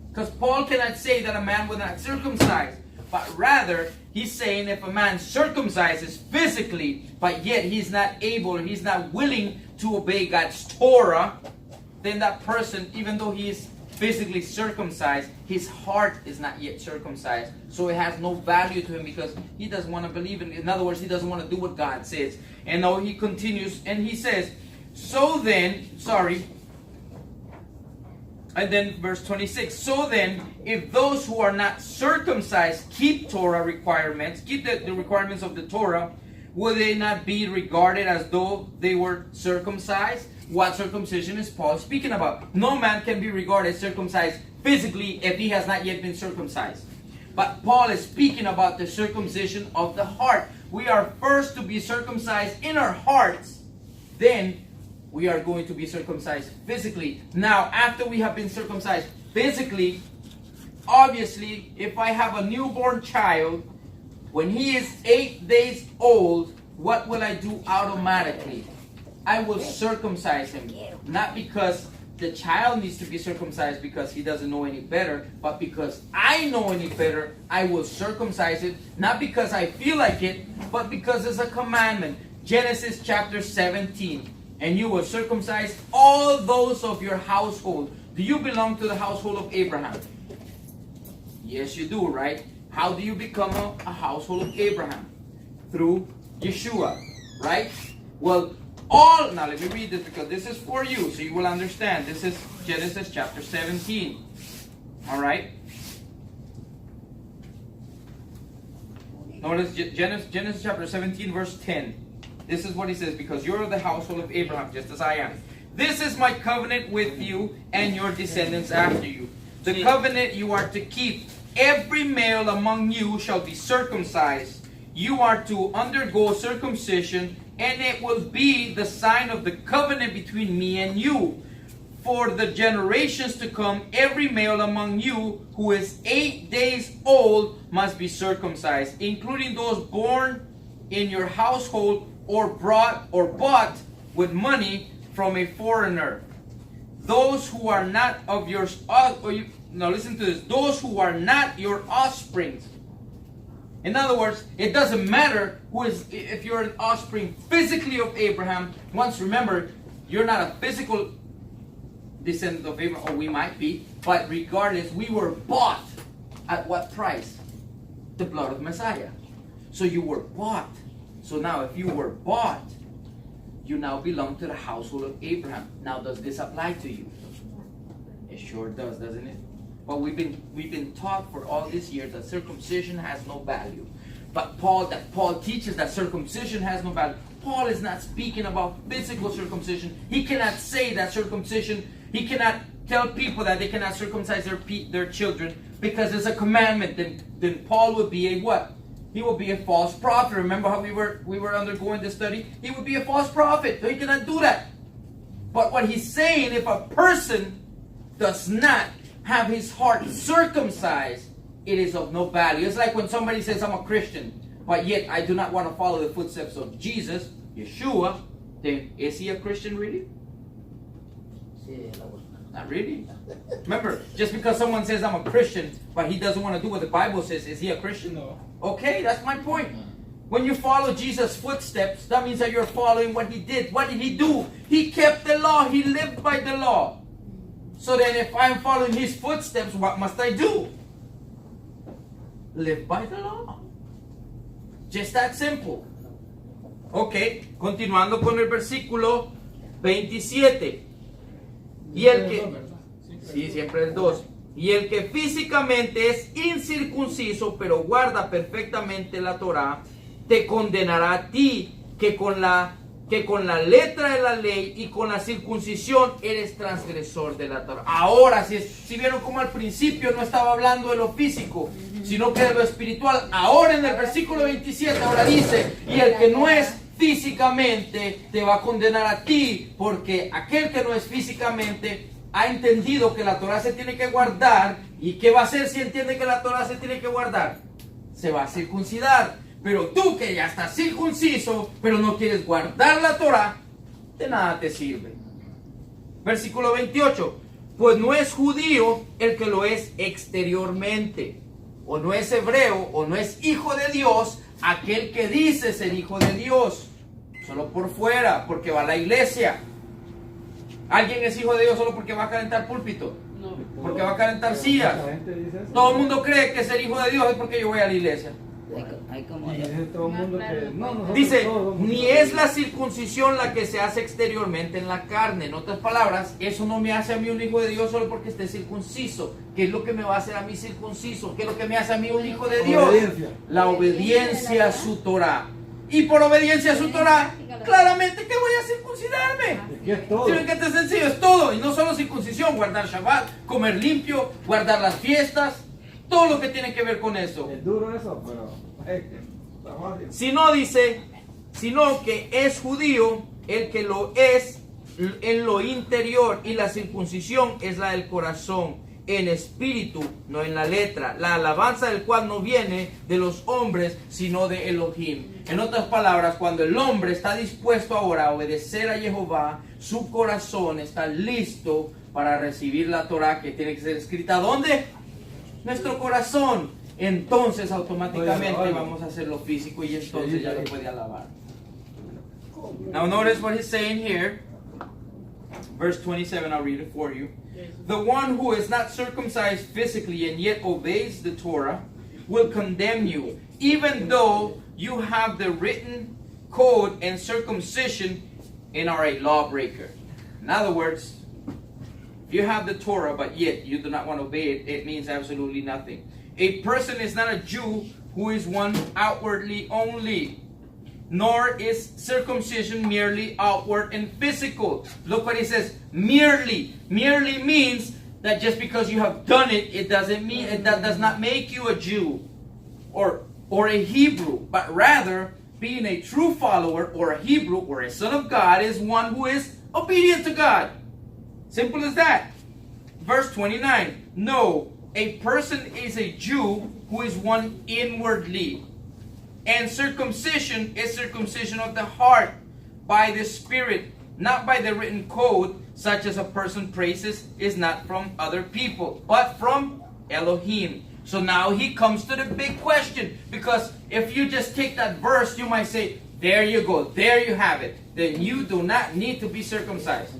Because Paul cannot say that a man was not circumcised. But rather, he's saying if a man circumcises physically, but yet he's not able, he's not willing to obey God's Torah, then that person, even though he is physically circumcised, his heart is not yet circumcised. So it has no value to him because he doesn't want to believe in other words, he doesn't want to do what God says. And now he continues and he says, and then verse 26, so then, if those who are not circumcised keep Torah requirements, keep the requirements of the Torah, will they not be regarded as though they were circumcised? What circumcision is Paul speaking about? No man can be regarded circumcised physically if he has not yet been circumcised. But Paul is speaking about the circumcision of the heart. We are first to be circumcised in our hearts, then we are going to be circumcised physically. Now, after we have been circumcised physically, obviously, if I have a newborn child, when he is 8 days old, what will I do automatically? I will circumcise him. Not because the child needs to be circumcised because he doesn't know any better, but because I know any better, I will circumcise it. Not because I feel like it, but because it's a commandment. Genesis chapter 17. And you will circumcise all those of your household. Do you belong to the household of Abraham? Yes, you do, right? How do you become a household of Abraham? Through Yeshua, right? Well, now let me read this because this is for you so you will understand. This is Genesis chapter 17. All right? Notice Genesis chapter 17 verse 10. This is what he says, because you're of the household of Abraham, just as I am. This is my covenant with you and your descendants after you. The covenant you are to keep. Every male among you shall be circumcised. You are to undergo circumcision, and it will be the sign of the covenant between me and you. For the generations to come, every male among you who is 8 days old must be circumcised, including those born in your household or bought with money from a foreigner. Those who are not of your now listen to this. Those who are not your offspring. In other words, it doesn't matter if you're an offspring physically of Abraham. Once remember, you're not a physical descendant of Abraham, or we might be, but regardless, we were bought at what price? The blood of Messiah. So you were bought. So now if you were bought, you now belong to the household of Abraham. Now does this apply to you? It sure does, doesn't it? But we've been taught for all these years that circumcision has no value. But Paul teaches that circumcision has no value. Paul is not speaking about physical circumcision. He cannot say that circumcision, he cannot tell people that they cannot circumcise their children because it's a commandment, then Paul would be a what? He will be a false prophet. Remember how we were undergoing the study? He would be a false prophet, so he cannot do that. But what he's saying, if a person does not have his heart circumcised, it is of no value. It's like when somebody says, I'm a Christian, but yet I do not want to follow the footsteps of Jesus, Yeshua, then is he a Christian really? Not really. Remember, just because someone says I'm a Christian, but he doesn't want to do what the Bible says, is he a Christian? No. Okay, that's my point. When you follow Jesus' footsteps, that means that you're following what he did. What did he do? He kept the law. He lived by the law. So then if I'm following his footsteps, what must I do? Live by the law. Just that simple. Ok, continuando con el versículo 27. Y el que... Sí, siempre el 2. Y el que físicamente es incircunciso, pero guarda perfectamente la Torá, te condenará a ti, que con la letra de la ley y con la circuncisión eres transgresor de la Torá. Ahora, si vieron como al principio no estaba hablando de lo físico, sino que de lo espiritual. Ahora en el versículo 27, ahora dice, y el que no es físicamente te va a condenar a ti, porque aquel que no es físicamente ha entendido que la Torá se tiene que guardar. ¿Y qué va a hacer si entiende que la Torá se tiene que guardar? Se va a circuncidar. Pero tú que ya estás circunciso, pero no quieres guardar la Torá, de nada te sirve. Versículo 28. Pues no es judío el que lo es exteriormente, o no es hebreo, o no es hijo de Dios, aquel que dice ser hijo de Dios, solo por fuera, porque va a la iglesia. ¿Alguien es hijo de Dios solo porque va a calentar púlpito? No. Porque va a calentar sillas. Todo el mundo cree que ser hijo de Dios es porque yo voy a la iglesia. Dice, ni es la circuncisión la que se hace exteriormente en la carne. En otras palabras, eso no me hace a mí un hijo de Dios solo porque esté circunciso. ¿Qué es lo que me va a hacer a mí circunciso? ¿Qué es lo que me hace a mí un hijo de Dios? La obediencia a su Torah. Y por obediencia a su Torah, claramente que voy a circuncidarme. Es todo. ¿Sí ven que es sencillo? Es todo. Y no solo circuncisión, guardar Shabbat, comer limpio, guardar las fiestas, todo lo que tiene que ver con eso. Es duro eso, pero está fácil. Si no dice, sino que es judío el que lo es en lo interior, y la circuncisión es la del corazón, en espíritu, no en la letra, la alabanza del cual no viene de los hombres, sino de Elohim. En otras palabras, cuando el hombre está dispuesto ahora a obedecer a Jehová, su corazón está listo para recibir la Torah, que tiene que ser escrita ¿dónde? Nuestro corazón. Entonces automáticamente vamos a hacer lo físico y entonces ya lo puede alabar. Now notice what he's saying here. Verse 27, I'll read it for you. The one who is not circumcised physically and yet obeys the Torah will condemn you, even though you have the written code and circumcision and are a lawbreaker. In other words, if you have the Torah but yet you do not want to obey it, it means absolutely nothing. A person is not a Jew who is one outwardly only, nor is circumcision merely outward and physical. Look what he says, merely. Merely means that just because you have done it, it doesn't mean, that does not make you a Jew or a Hebrew, but rather being a true follower or a Hebrew or a son of God is one who is obedient to God. Simple as that. Verse 29, no, a person is a Jew who is one inwardly. And circumcision is circumcision of the heart by the Spirit, not by the written code, such as a person praises is not from other people, but from Elohim. So now he comes to the big question, because if you just take that verse, you might say, there you go, there you have it. Then you do not need to be circumcised.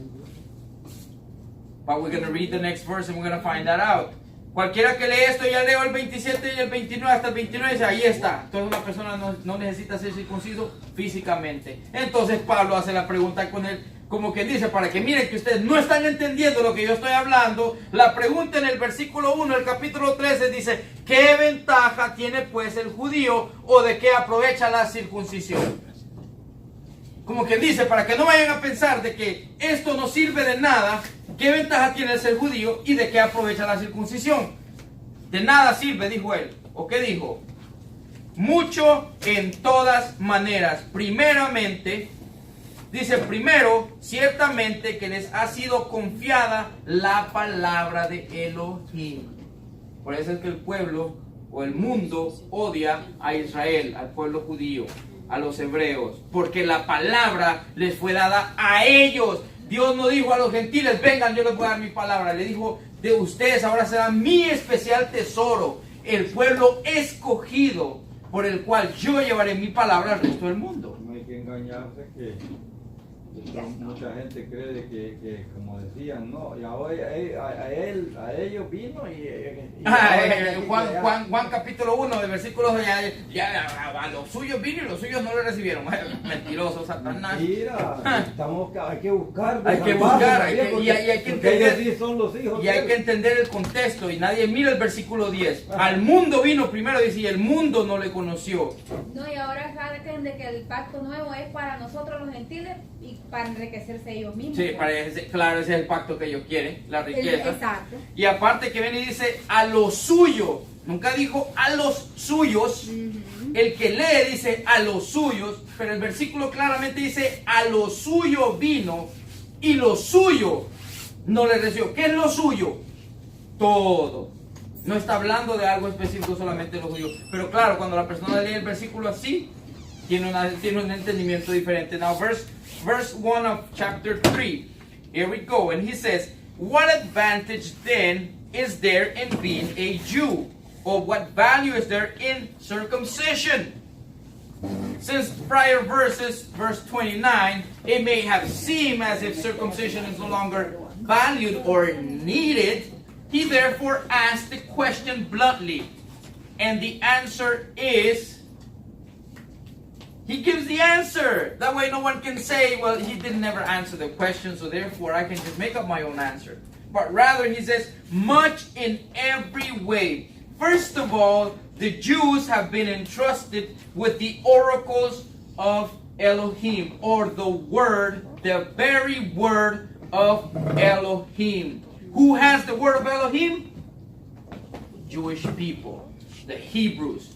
But we're going to read the next verse and we're going to find that out. Cualquiera que lee esto, ya leo el 27 y el 29 hasta el 29, dice, ahí está. Entonces una persona no necesita ser circunciso físicamente. Entonces Pablo hace la pregunta con él, como que dice, para que miren que ustedes no están entendiendo lo que yo estoy hablando. La pregunta en el versículo 1 del capítulo 13 dice, ¿qué ventaja tiene pues el judío o de qué aprovecha la circuncisión? como quien dice, para que no vayan a pensar de que esto no sirve de nada, ¿qué ventaja tiene el ser judío y de qué aprovecha la circuncisión? De nada sirve, dijo él. ¿O qué dijo? Mucho en todas maneras. Primeramente, dice primero, ciertamente que les ha sido confiada la palabra de Elohim. Por eso es que el pueblo o el mundo odia a Israel, al pueblo judío, a los hebreos, porque la palabra les fue dada a ellos. Dios no dijo a los gentiles, vengan, yo les voy a dar mi palabra. Le dijo, de ustedes ahora será mi especial tesoro, el pueblo escogido, por el cual yo llevaré mi palabra al resto del mundo. No hay que engañarse que mucha gente cree de que como decían, no, y ahora a ellos vino Juan capítulo 1 de versículos a los suyos vino y los suyos no lo recibieron. Mentiroso, Satanás. Mira, hay que buscar. Hay que buscar, y hay que entender, sí son los hijos, y hay que entender el contexto. Y nadie mira el versículo 10. Al mundo vino primero, dice, y el mundo no le conoció. No, y ahora saben de que el pacto nuevo es para nosotros los gentiles y para enriquecerse ellos mismos. Sí, claro, ese es el pacto que ellos quieren, la riqueza. Exacto. Y aparte que viene y dice a lo suyo, nunca dijo a los suyos. El que lee dice a los suyos, pero el versículo claramente dice a lo suyo vino y lo suyo no le recibió. ¿Qué es lo suyo? Todo. No está hablando de algo específico solamente de los judíos. Pero claro, cuando la persona lee el versículo así, tiene un entendimiento diferente. Now, verse 1 of chapter 3. Here we go. And he says, what advantage then is there in being a Jew? Or what value is there in circumcision? Since prior verses, verse 29, it may have seemed as if circumcision is no longer valued or needed, he therefore asked the question bluntly. And the answer is, he gives the answer. That way no one can say, well, he didn't never answer the question, so therefore I can just make up my own answer. But rather he says, much in every way. First of all, the Jews have been entrusted with the oracles of Elohim, or the word, the very word of Elohim. Who has the word of Elohim? Jewish people, the Hebrews.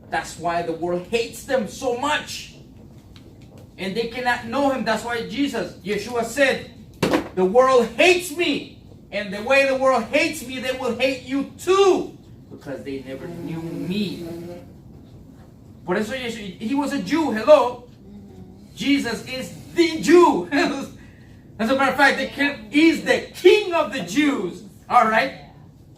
That's why the world hates them so much. And they cannot know him. That's why Yeshua said, the world hates me. And the way the world hates me, they will hate you too. Because they never knew me. Por eso he was a Jew. Hello. Jesus is the Jew. As a matter of fact, he's the King of the Jews. All right.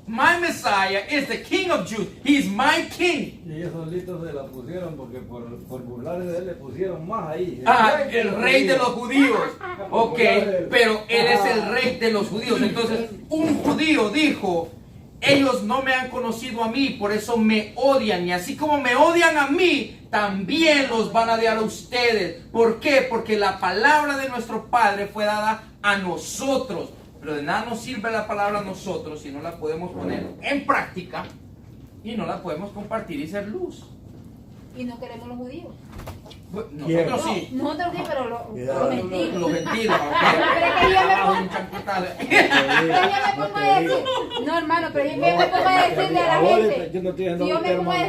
My Messiah is the King of Jews. He's my King. Y ellos solitos se la pusieron porque por burlarse de él le pusieron más ahí. El rey de los judíos. Ok, pero él es el rey de los judíos. Entonces, un judío dijo, ellos no me han conocido a mí, por eso me odian. Y así como me odian a mí, también los van a odiar a ustedes. ¿Por qué? Porque la palabra de nuestro Padre fue dada a nosotros. Pero de nada nos sirve la palabra a nosotros si no la podemos poner en práctica y no la podemos compartir y ser luz. Y no queremos los judíos. Nosotros sí. Nosotros sí, pero los gentiles. Los gentiles. Pero es que yo me pongo a decir, no hermano, pero yo me pongo a decirle a la gente, si yo me pongo a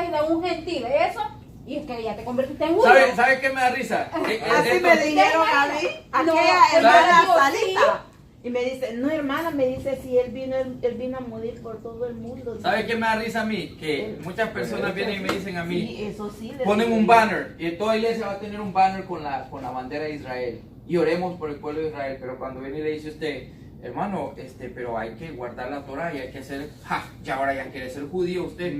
decirle a un gentil eso, y es que ya te convertiste en judío. ¿Sabe qué me da risa? Así me dijeron a mí, aquella hermana Salita. Y me dice, no hermana, me dice, si él vino a morir por todo el mundo. ¿Sabe qué me da risa a mí? Que muchas personas vienen y me dicen a mí, sí, eso sí, ponen un banner, y toda iglesia va a tener un banner con la bandera de Israel, y oremos por el pueblo de Israel, pero cuando viene y le dice usted, hermano, pero hay que guardar la Torah y hay que hacer, ya ahora ya quiere ser judío usted.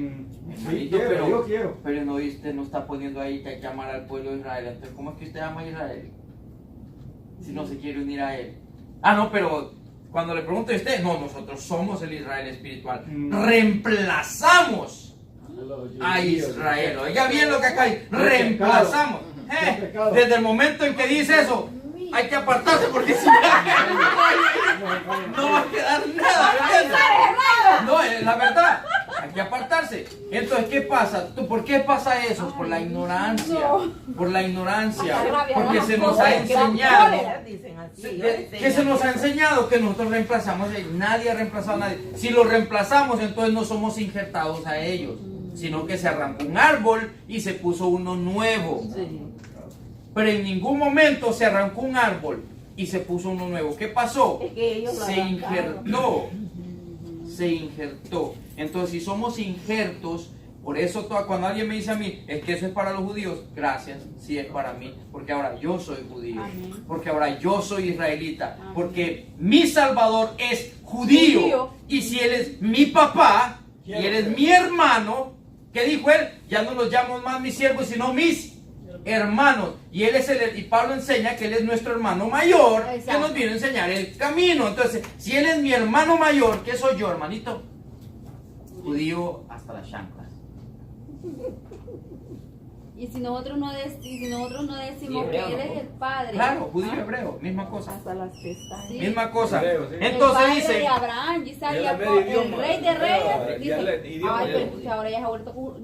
Sí, yo quiero. Pero no, usted no está poniendo ahí que hay que amar al pueblo de Israel. Entonces, ¿cómo es que usted ama a Israel? Si no se quiere unir a él. No, pero cuando le pregunto a usted, no, nosotros somos el Israel espiritual. Reemplazamos a Israel. Oiga bien lo que acá hay. Reemplazamos. Desde el momento en que dice eso, hay que apartarse porque si no va a quedar nada. No, es la verdad. Hay que apartarse. Entonces, ¿qué pasa? ¿Por qué pasa eso? Por la ignorancia. Por la ignorancia. Porque se nos ha enseñado. ¿Qué se nos ha enseñado? Que nosotros reemplazamos. Nadie ha reemplazado a nadie. Si lo reemplazamos, entonces no somos injertados a ellos, sino que se arrancó un árbol y se puso uno nuevo. Pero en ningún momento se arrancó un árbol y se puso uno nuevo. ¿Qué pasó? Es que ellos se injertó. Se injertó. Entonces, si somos injertos, por eso cuando alguien me dice a mí, es que eso es para los judíos, gracias, sí es para mí, porque ahora yo soy judío, porque ahora yo soy israelita, porque mi Salvador es judío, y si Él es mi papá, y Él es mi hermano, ¿qué dijo Él? Ya no los llamo más mis siervos, sino mis hermanos. Y Él es y Pablo enseña que Él es nuestro hermano mayor, que nos viene a enseñar el camino. Entonces, si Él es mi hermano mayor, ¿qué soy yo, hermanito? Judío hasta las chanclas. Y si nosotros no decimos hebreo, que Él es el Padre. Claro, judío hebreo, misma cosa. Hasta las pestañas. Sí. Misma cosa. Hebreo, sí. Entonces el dice, de Abraham, Isaac, el Jacob, el idioma, rey de reyes, ya dice, el idioma, ay, ya. pero que ahora ya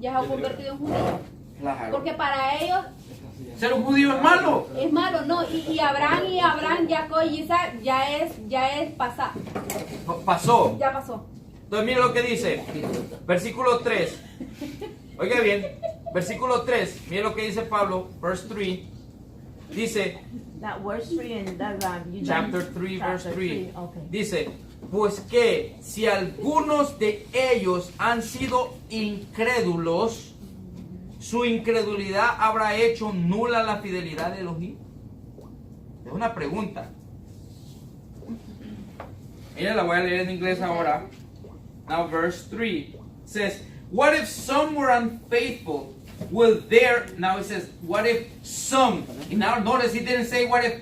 se ha convertido en judío. claro, Porque para ellos ser un judío es malo. es malo, no, y Abraham, Jacob y Isaac ya es pasado, Pasó. ya pasó. Entonces mire lo que dice, versículo 3. Oiga bien, versículo 3, mire lo que dice Pablo, verse 3. Dice, That verse 3 and that you chapter done- 3, verse chapter 3. Okay. Dice, pues que si algunos de ellos han sido incrédulos, su incredulidad habrá hecho nula la fidelidad de Elohim. Es una pregunta. Ella la voy a leer en inglés ahora. Now verse 3 says, what if some were unfaithful? Will there, now it says, what if some? And now notice he didn't say what if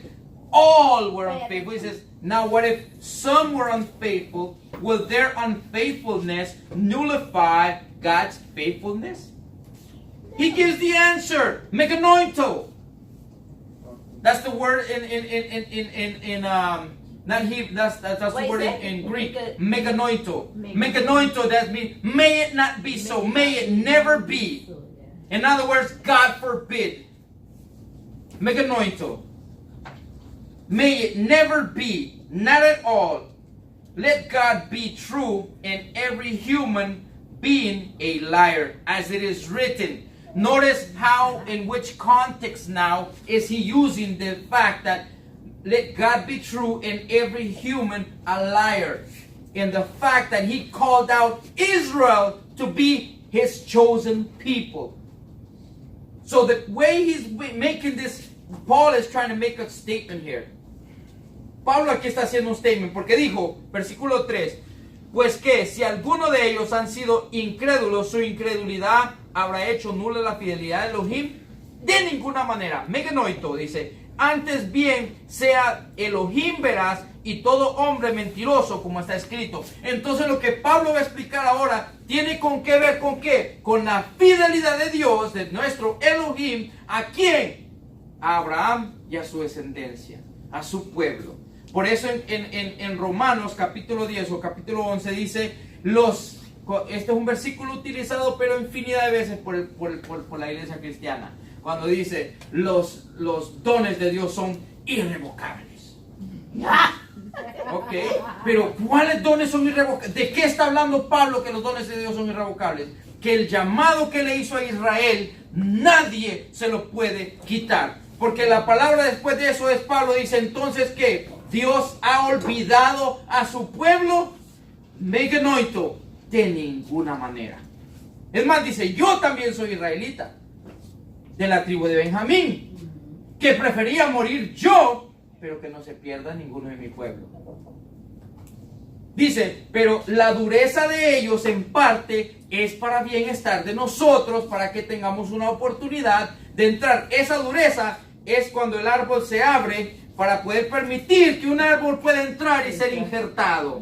all were unfaithful. He says, now what if some were unfaithful? Will their unfaithfulness nullify God's faithfulness? He gives the answer, meganoito. That's the word not he, that's the What word is it? in Greek, Meganoito. meganoito. Meganoito, that means may it not be so, may it never be. In other words, God forbid. Meganoito. May it never be, not at all. Let God be true and every human being a liar, as it is written. Notice how, in which context now is he using the fact that let God be true and every human a liar. In the fact that he called out Israel to be his chosen people. So the way he's making this, Paul is trying to make a statement here. Pablo aquí está haciendo un statement porque dijo, versículo 3, pues que si alguno de ellos han sido incrédulos, su incredulidad habrá hecho nula la fidelidad de Elohim. De ninguna manera, meganoito, dice, antes bien sea Elohim veraz y todo hombre mentiroso, como está escrito. Entonces lo que Pablo va a explicar ahora tiene con qué ver con qué, con la fidelidad de Dios, de nuestro Elohim. ¿A quién? A Abraham y a su descendencia, a su pueblo. Por eso en Romanos capítulo 10 o capítulo 11 dice, este es un versículo utilizado pero infinidad de veces por la iglesia cristiana, cuando dice, los dones de Dios son irrevocables. Ok, pero ¿cuáles dones son irrevocables? ¿De qué está hablando Pablo que los dones de Dios son irrevocables? Que el llamado que le hizo a Israel, nadie se lo puede quitar. Porque la palabra después de eso es, Pablo dice, entonces que Dios ha olvidado a su pueblo, meganoito, de ninguna manera. Es más, dice, yo también soy israelita, de la tribu de Benjamín, que prefería morir yo, pero que no se pierda ninguno de mi pueblo. Dice, pero la dureza de ellos en parte es para bienestar de nosotros, para que tengamos una oportunidad de entrar. Esa dureza es cuando el árbol se abre para poder permitir que un árbol pueda entrar y ser injertado.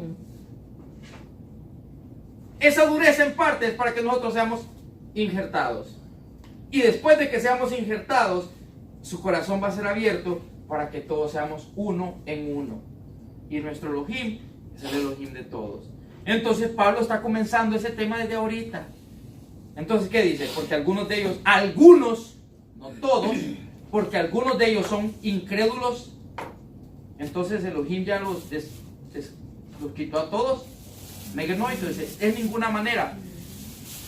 Esa dureza en parte es para que nosotros seamos injertados. Y después de que seamos injertados, su corazón va a ser abierto para que todos seamos uno en uno. Y nuestro Elohim es el Elohim de todos. Entonces Pablo está comenzando ese tema desde ahorita. Entonces, ¿qué dice? Porque algunos de ellos, no todos, porque algunos de ellos son incrédulos. Entonces Elohim ya los quitó a todos. Meganoito, dice, en ninguna manera.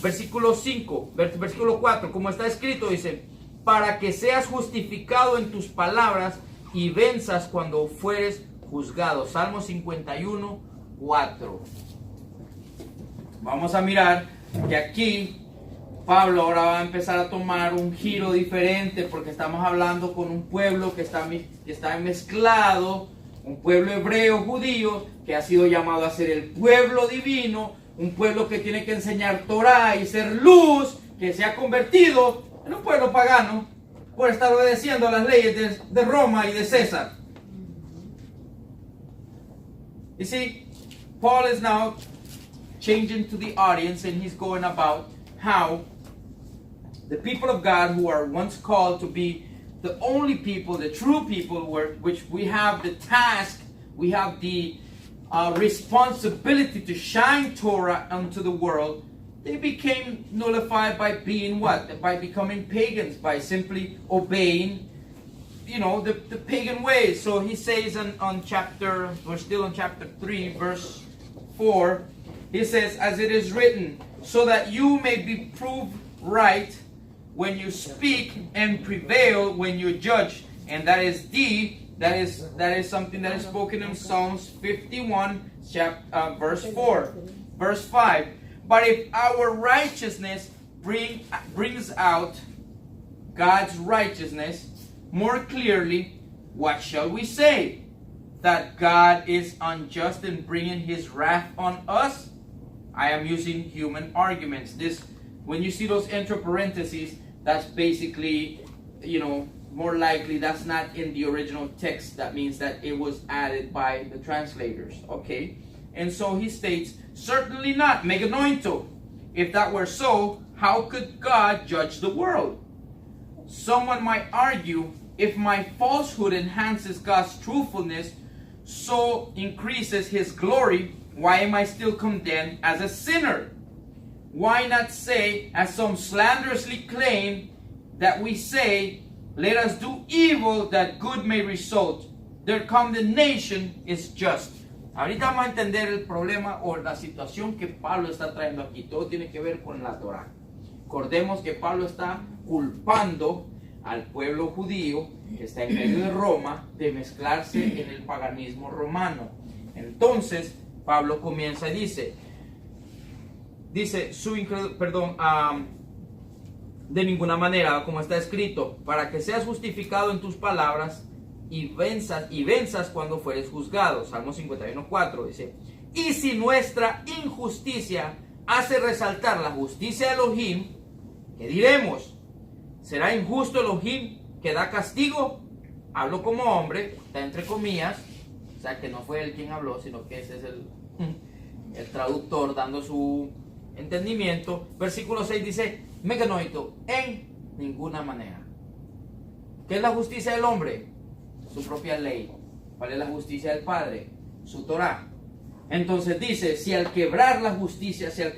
Versículo 5, versículo 4, como está escrito, dice, para que seas justificado en tus palabras y venzas cuando fueres juzgado. Salmo 51, 4. Vamos a mirar que aquí Pablo ahora va a empezar a tomar un giro diferente, porque estamos hablando con un pueblo que está mezclado, un pueblo hebreo judío que ha sido llamado a ser el pueblo divino, un pueblo que tiene que enseñar Torah y ser luz, que se ha convertido en un pueblo pagano por estar obedeciendo a las leyes de Roma y de César. You see, Paul is now changing to the audience, and he's going about how the people of God, who are once called to be the only people, the true people, which we have the task, we have the responsibility to shine Torah unto the world, they became nullified by being what? By becoming pagans, by simply obeying, the pagan ways. So he says we're still in chapter 3, verse 4, he says, as it is written, so that you may be proved right when you speak and prevail when you judge. And that is something that is spoken in Psalms 51, verse 4. Verse 5. But if our righteousness brings out God's righteousness more clearly, what shall we say? That God is unjust in bringing his wrath on us? I am using human arguments. When you see those entre parentheses, that's basically, more likely that's not in the original text. That means that it was added by the translators, okay? And so he states, certainly not, meganoito. If that were so, how could God judge the world? Someone might argue, if my falsehood enhances God's truthfulness, so increases his glory, why am I still condemned as a sinner? Why not say, as some slanderously claim, that we say, let us do evil that good may result. Their condemnation is just. Ahorita vamos a entender el problema o la situación que Pablo está trayendo aquí. Todo tiene que ver con la Torah. Recordemos que Pablo está culpando al pueblo judío que está en medio de Roma de mezclarse en el paganismo romano. Entonces Pablo comienza y dice de ninguna manera, como está escrito, para que seas justificado en tus palabras y venzas cuando fueres juzgado. Salmo 51:4 dice, y si nuestra injusticia hace resaltar la justicia de Elohim, ¿qué diremos? ¿Será injusto Elohim que da castigo? Hablo como hombre, está entre comillas, o sea que no fue él quien habló, sino que ese es el traductor dando su entendimiento. Versículo 6 dice, meganoito, en ninguna manera. ¿Qué es la justicia del hombre? Su propia ley. ¿Cuál es la justicia del Padre? Su Torah. Entonces dice, si al quebrar la justicia, es el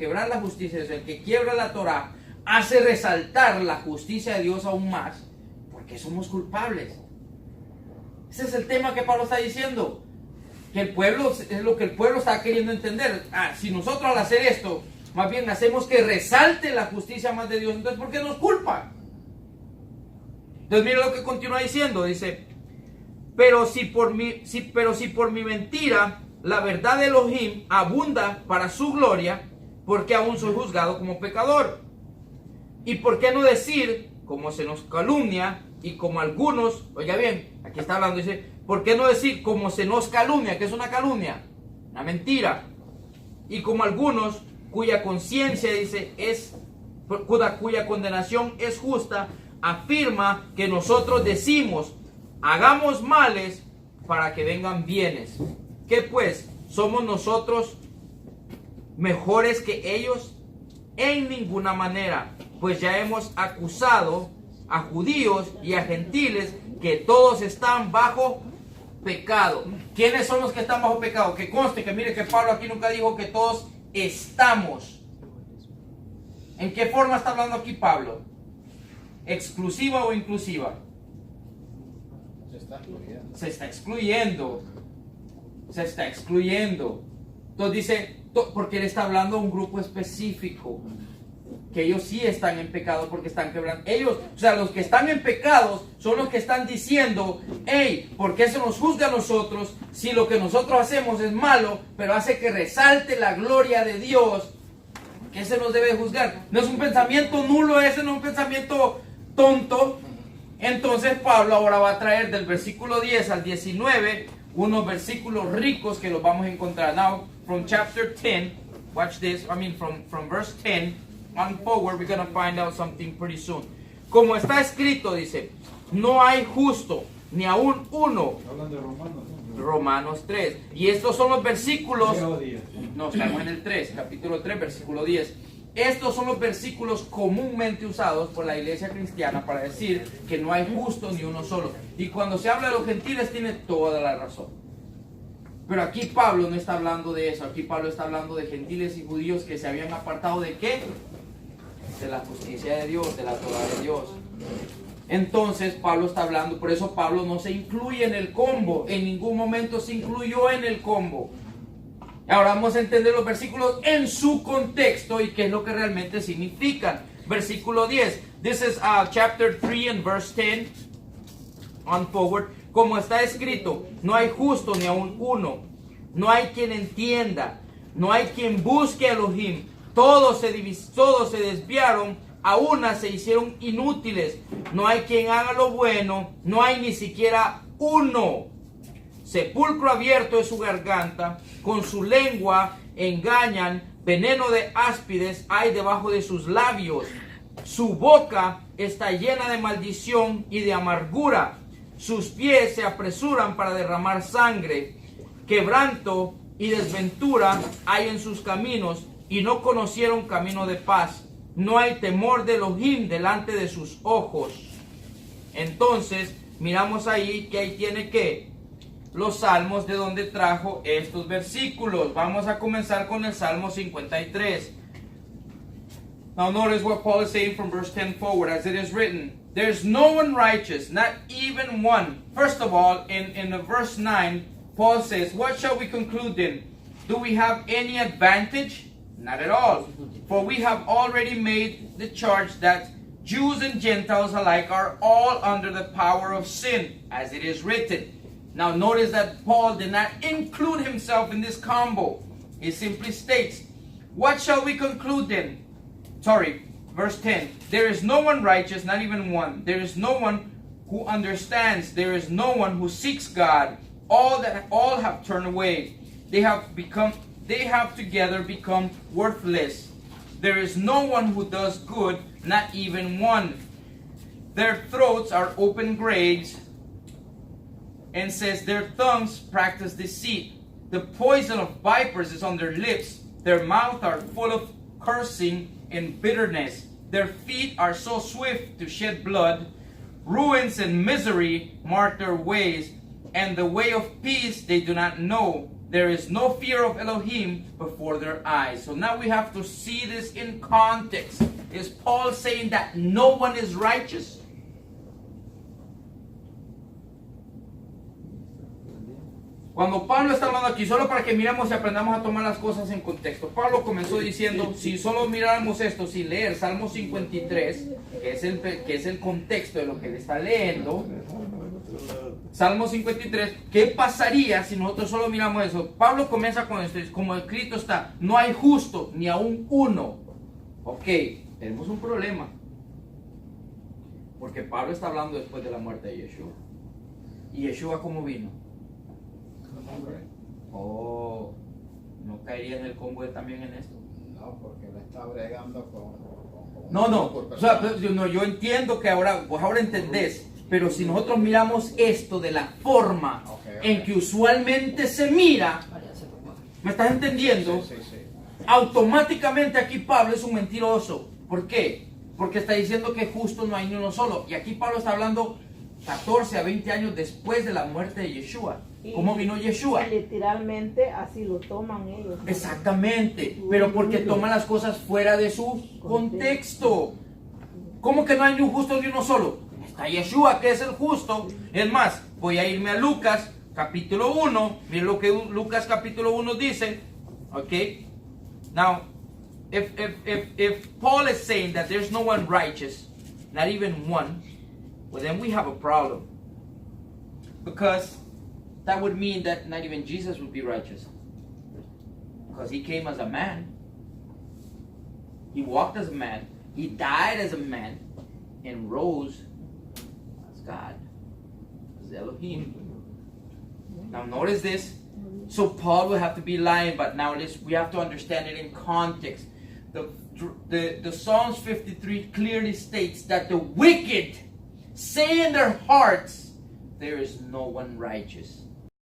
que quiebra la Torah, hace resaltar la justicia de Dios aún más, porque somos culpables. Ese es el tema que Pablo está diciendo. Que el pueblo, es lo que el pueblo está queriendo entender. Si nosotros al hacer esto, más bien hacemos que resalte la justicia más de Dios, entonces ¿por qué nos culpa? Entonces mira lo que continúa diciendo, dice, pero si por mi mentira la verdad de Elohim abunda para su gloria, ¿por qué aún soy juzgado como pecador? ¿Y por qué no decir, como se nos calumnia y como algunos, oiga bien, aquí está hablando, dice, ¿por qué no decir como se nos calumnia? ¿Qué es una calumnia? Una mentira. Y como algunos cuya conciencia, dice, cuya condenación es justa, afirma que nosotros decimos, hagamos males para que vengan bienes. ¿Qué pues? ¿Somos nosotros mejores que ellos? En ninguna manera, pues ya hemos acusado a judíos y a gentiles que todos están bajo pecado. ¿Quiénes son los que están bajo pecado? Que conste que mire que Pablo aquí nunca dijo que todos estamos. ¿En qué forma está hablando aquí Pablo? ¿Exclusiva o inclusiva? Se está excluyendo. Se está excluyendo. Se está excluyendo. Entonces dice, porque él está hablando a un grupo específico, que ellos sí están en pecado porque están quebrando. Ellos, o sea, los que están en pecados son los que están diciendo, hey, ¿por qué se nos juzga a nosotros si lo que nosotros hacemos es malo, pero hace que resalte la gloria de Dios? ¿Qué se nos debe juzgar? No es un pensamiento nulo ese, no es un pensamiento tonto. Entonces Pablo ahora va a traer del versículo 10 al 19 unos versículos ricos que los vamos a encontrar. Now, from chapter 10, watch this, from verse 10 on forward, we're going to find out something pretty soon. Como está escrito, dice, no hay justo, ni aún uno. Hablan de Romanos, ¿no? Romanos 3. Y estos son los versículos. Leo 10. No, estamos en el 3, capítulo 3, versículo 10. Estos son los versículos comúnmente usados por la iglesia cristiana para decir que no hay justo ni uno solo. Y cuando se habla de los gentiles tiene toda la razón. Pero aquí Pablo no está hablando de eso. Aquí Pablo está hablando de gentiles y judíos que se habían apartado ¿de qué? De la justicia de Dios, de la Torah de Dios. Entonces Pablo está hablando, por eso Pablo no se incluye en el combo. En ningún momento se incluyó en el combo. Ahora vamos a entender los versículos en su contexto y qué es lo que realmente significan. Versículo 10. This is chapter 3 and verse 10 on forward. Como está escrito, no hay justo ni aun uno. No hay quien entienda. No hay quien busque a Elohim. Todos se desviaron. A una se hicieron inútiles. No hay quien haga lo bueno. No hay ni siquiera uno. Sepulcro abierto es su garganta, con su lengua engañan, veneno de áspides hay debajo de sus labios. Su boca está llena de maldición y de amargura. Sus pies se apresuran para derramar sangre. Quebranto y desventura hay en sus caminos y no conocieron camino de paz. No hay temor de Elohim delante de sus ojos. Entonces, miramos ahí que ahí tiene que los salmos de donde trajo estos versículos. Vamos a comenzar con el Salmo 53. Now notice what Paul is saying from verse 10 forward, as it is written, there's no one righteous, not even one. First of all, in verse 9, Paul says, what shall we conclude then? Do we have any advantage? Not at all. For we have already made the charge that Jews and Gentiles alike are all under the power of sin, as it is written. Now notice that Paul did not include himself in this combo. He simply states, what shall we conclude then? Verse 10. There is no one righteous, not even one. There is no one who understands. There is no one who seeks God. All have turned away. They have together become worthless. There is no one who does good, not even one. Their throats are open graves. And says their tongues practice deceit. The poison of vipers is on their lips. Their mouths are full of cursing and bitterness. Their feet are so swift to shed blood. Ruins and misery mark their ways, and the way of peace they do not know. There is no fear of Elohim before their eyes. So now we have to see this in context. Is Paul saying that no one is righteous? Cuando Pablo está hablando aquí, solo para que miremos y aprendamos a tomar las cosas en contexto. Pablo comenzó diciendo, si solo miráramos esto sin leer Salmo 53, que es el contexto de lo que le está leyendo, Salmo 53, ¿qué pasaría si nosotros solo miramos eso? Pablo comienza con esto, como escrito está, no hay justo ni aún uno. Ok, tenemos un problema. Porque Pablo está hablando después de la muerte de Yeshua. ¿Y Yeshua cómo vino? Oh, ¿no caería en el combo también en esto? No, porque le está bregando con o sea, yo entiendo que ahora entendés, pero si nosotros miramos esto de la forma en que usualmente se mira, ¿me estás entendiendo? Sí. Automáticamente aquí Pablo es un mentiroso. ¿Por qué? Porque está diciendo que justo no hay ni uno solo. Y aquí Pablo está hablando 14 a 20 años después de la muerte de Yeshua. ¿Cómo vino Yeshua? Literalmente así lo toman ellos, ¿no? Exactamente, pero porque toman las cosas fuera de su contexto. ¿Cómo que no hay ni un justo ni uno solo? Está Yeshua, que es el justo. Es más, voy a irme a Lucas capítulo 1. Miren lo que Lucas capítulo 1 dice. Ok. Now, if Paul is saying that there's no one righteous, not even one, well then we have a problem. Because that would mean that not even Jesus would be righteous. Because he came as a man. He walked as a man. He died as a man. And rose as God. As Elohim. Now notice this. So Paul will have to be lying, but now we have to understand it in context. The Psalms 53 clearly states that the wicked say in their hearts, there is no one righteous.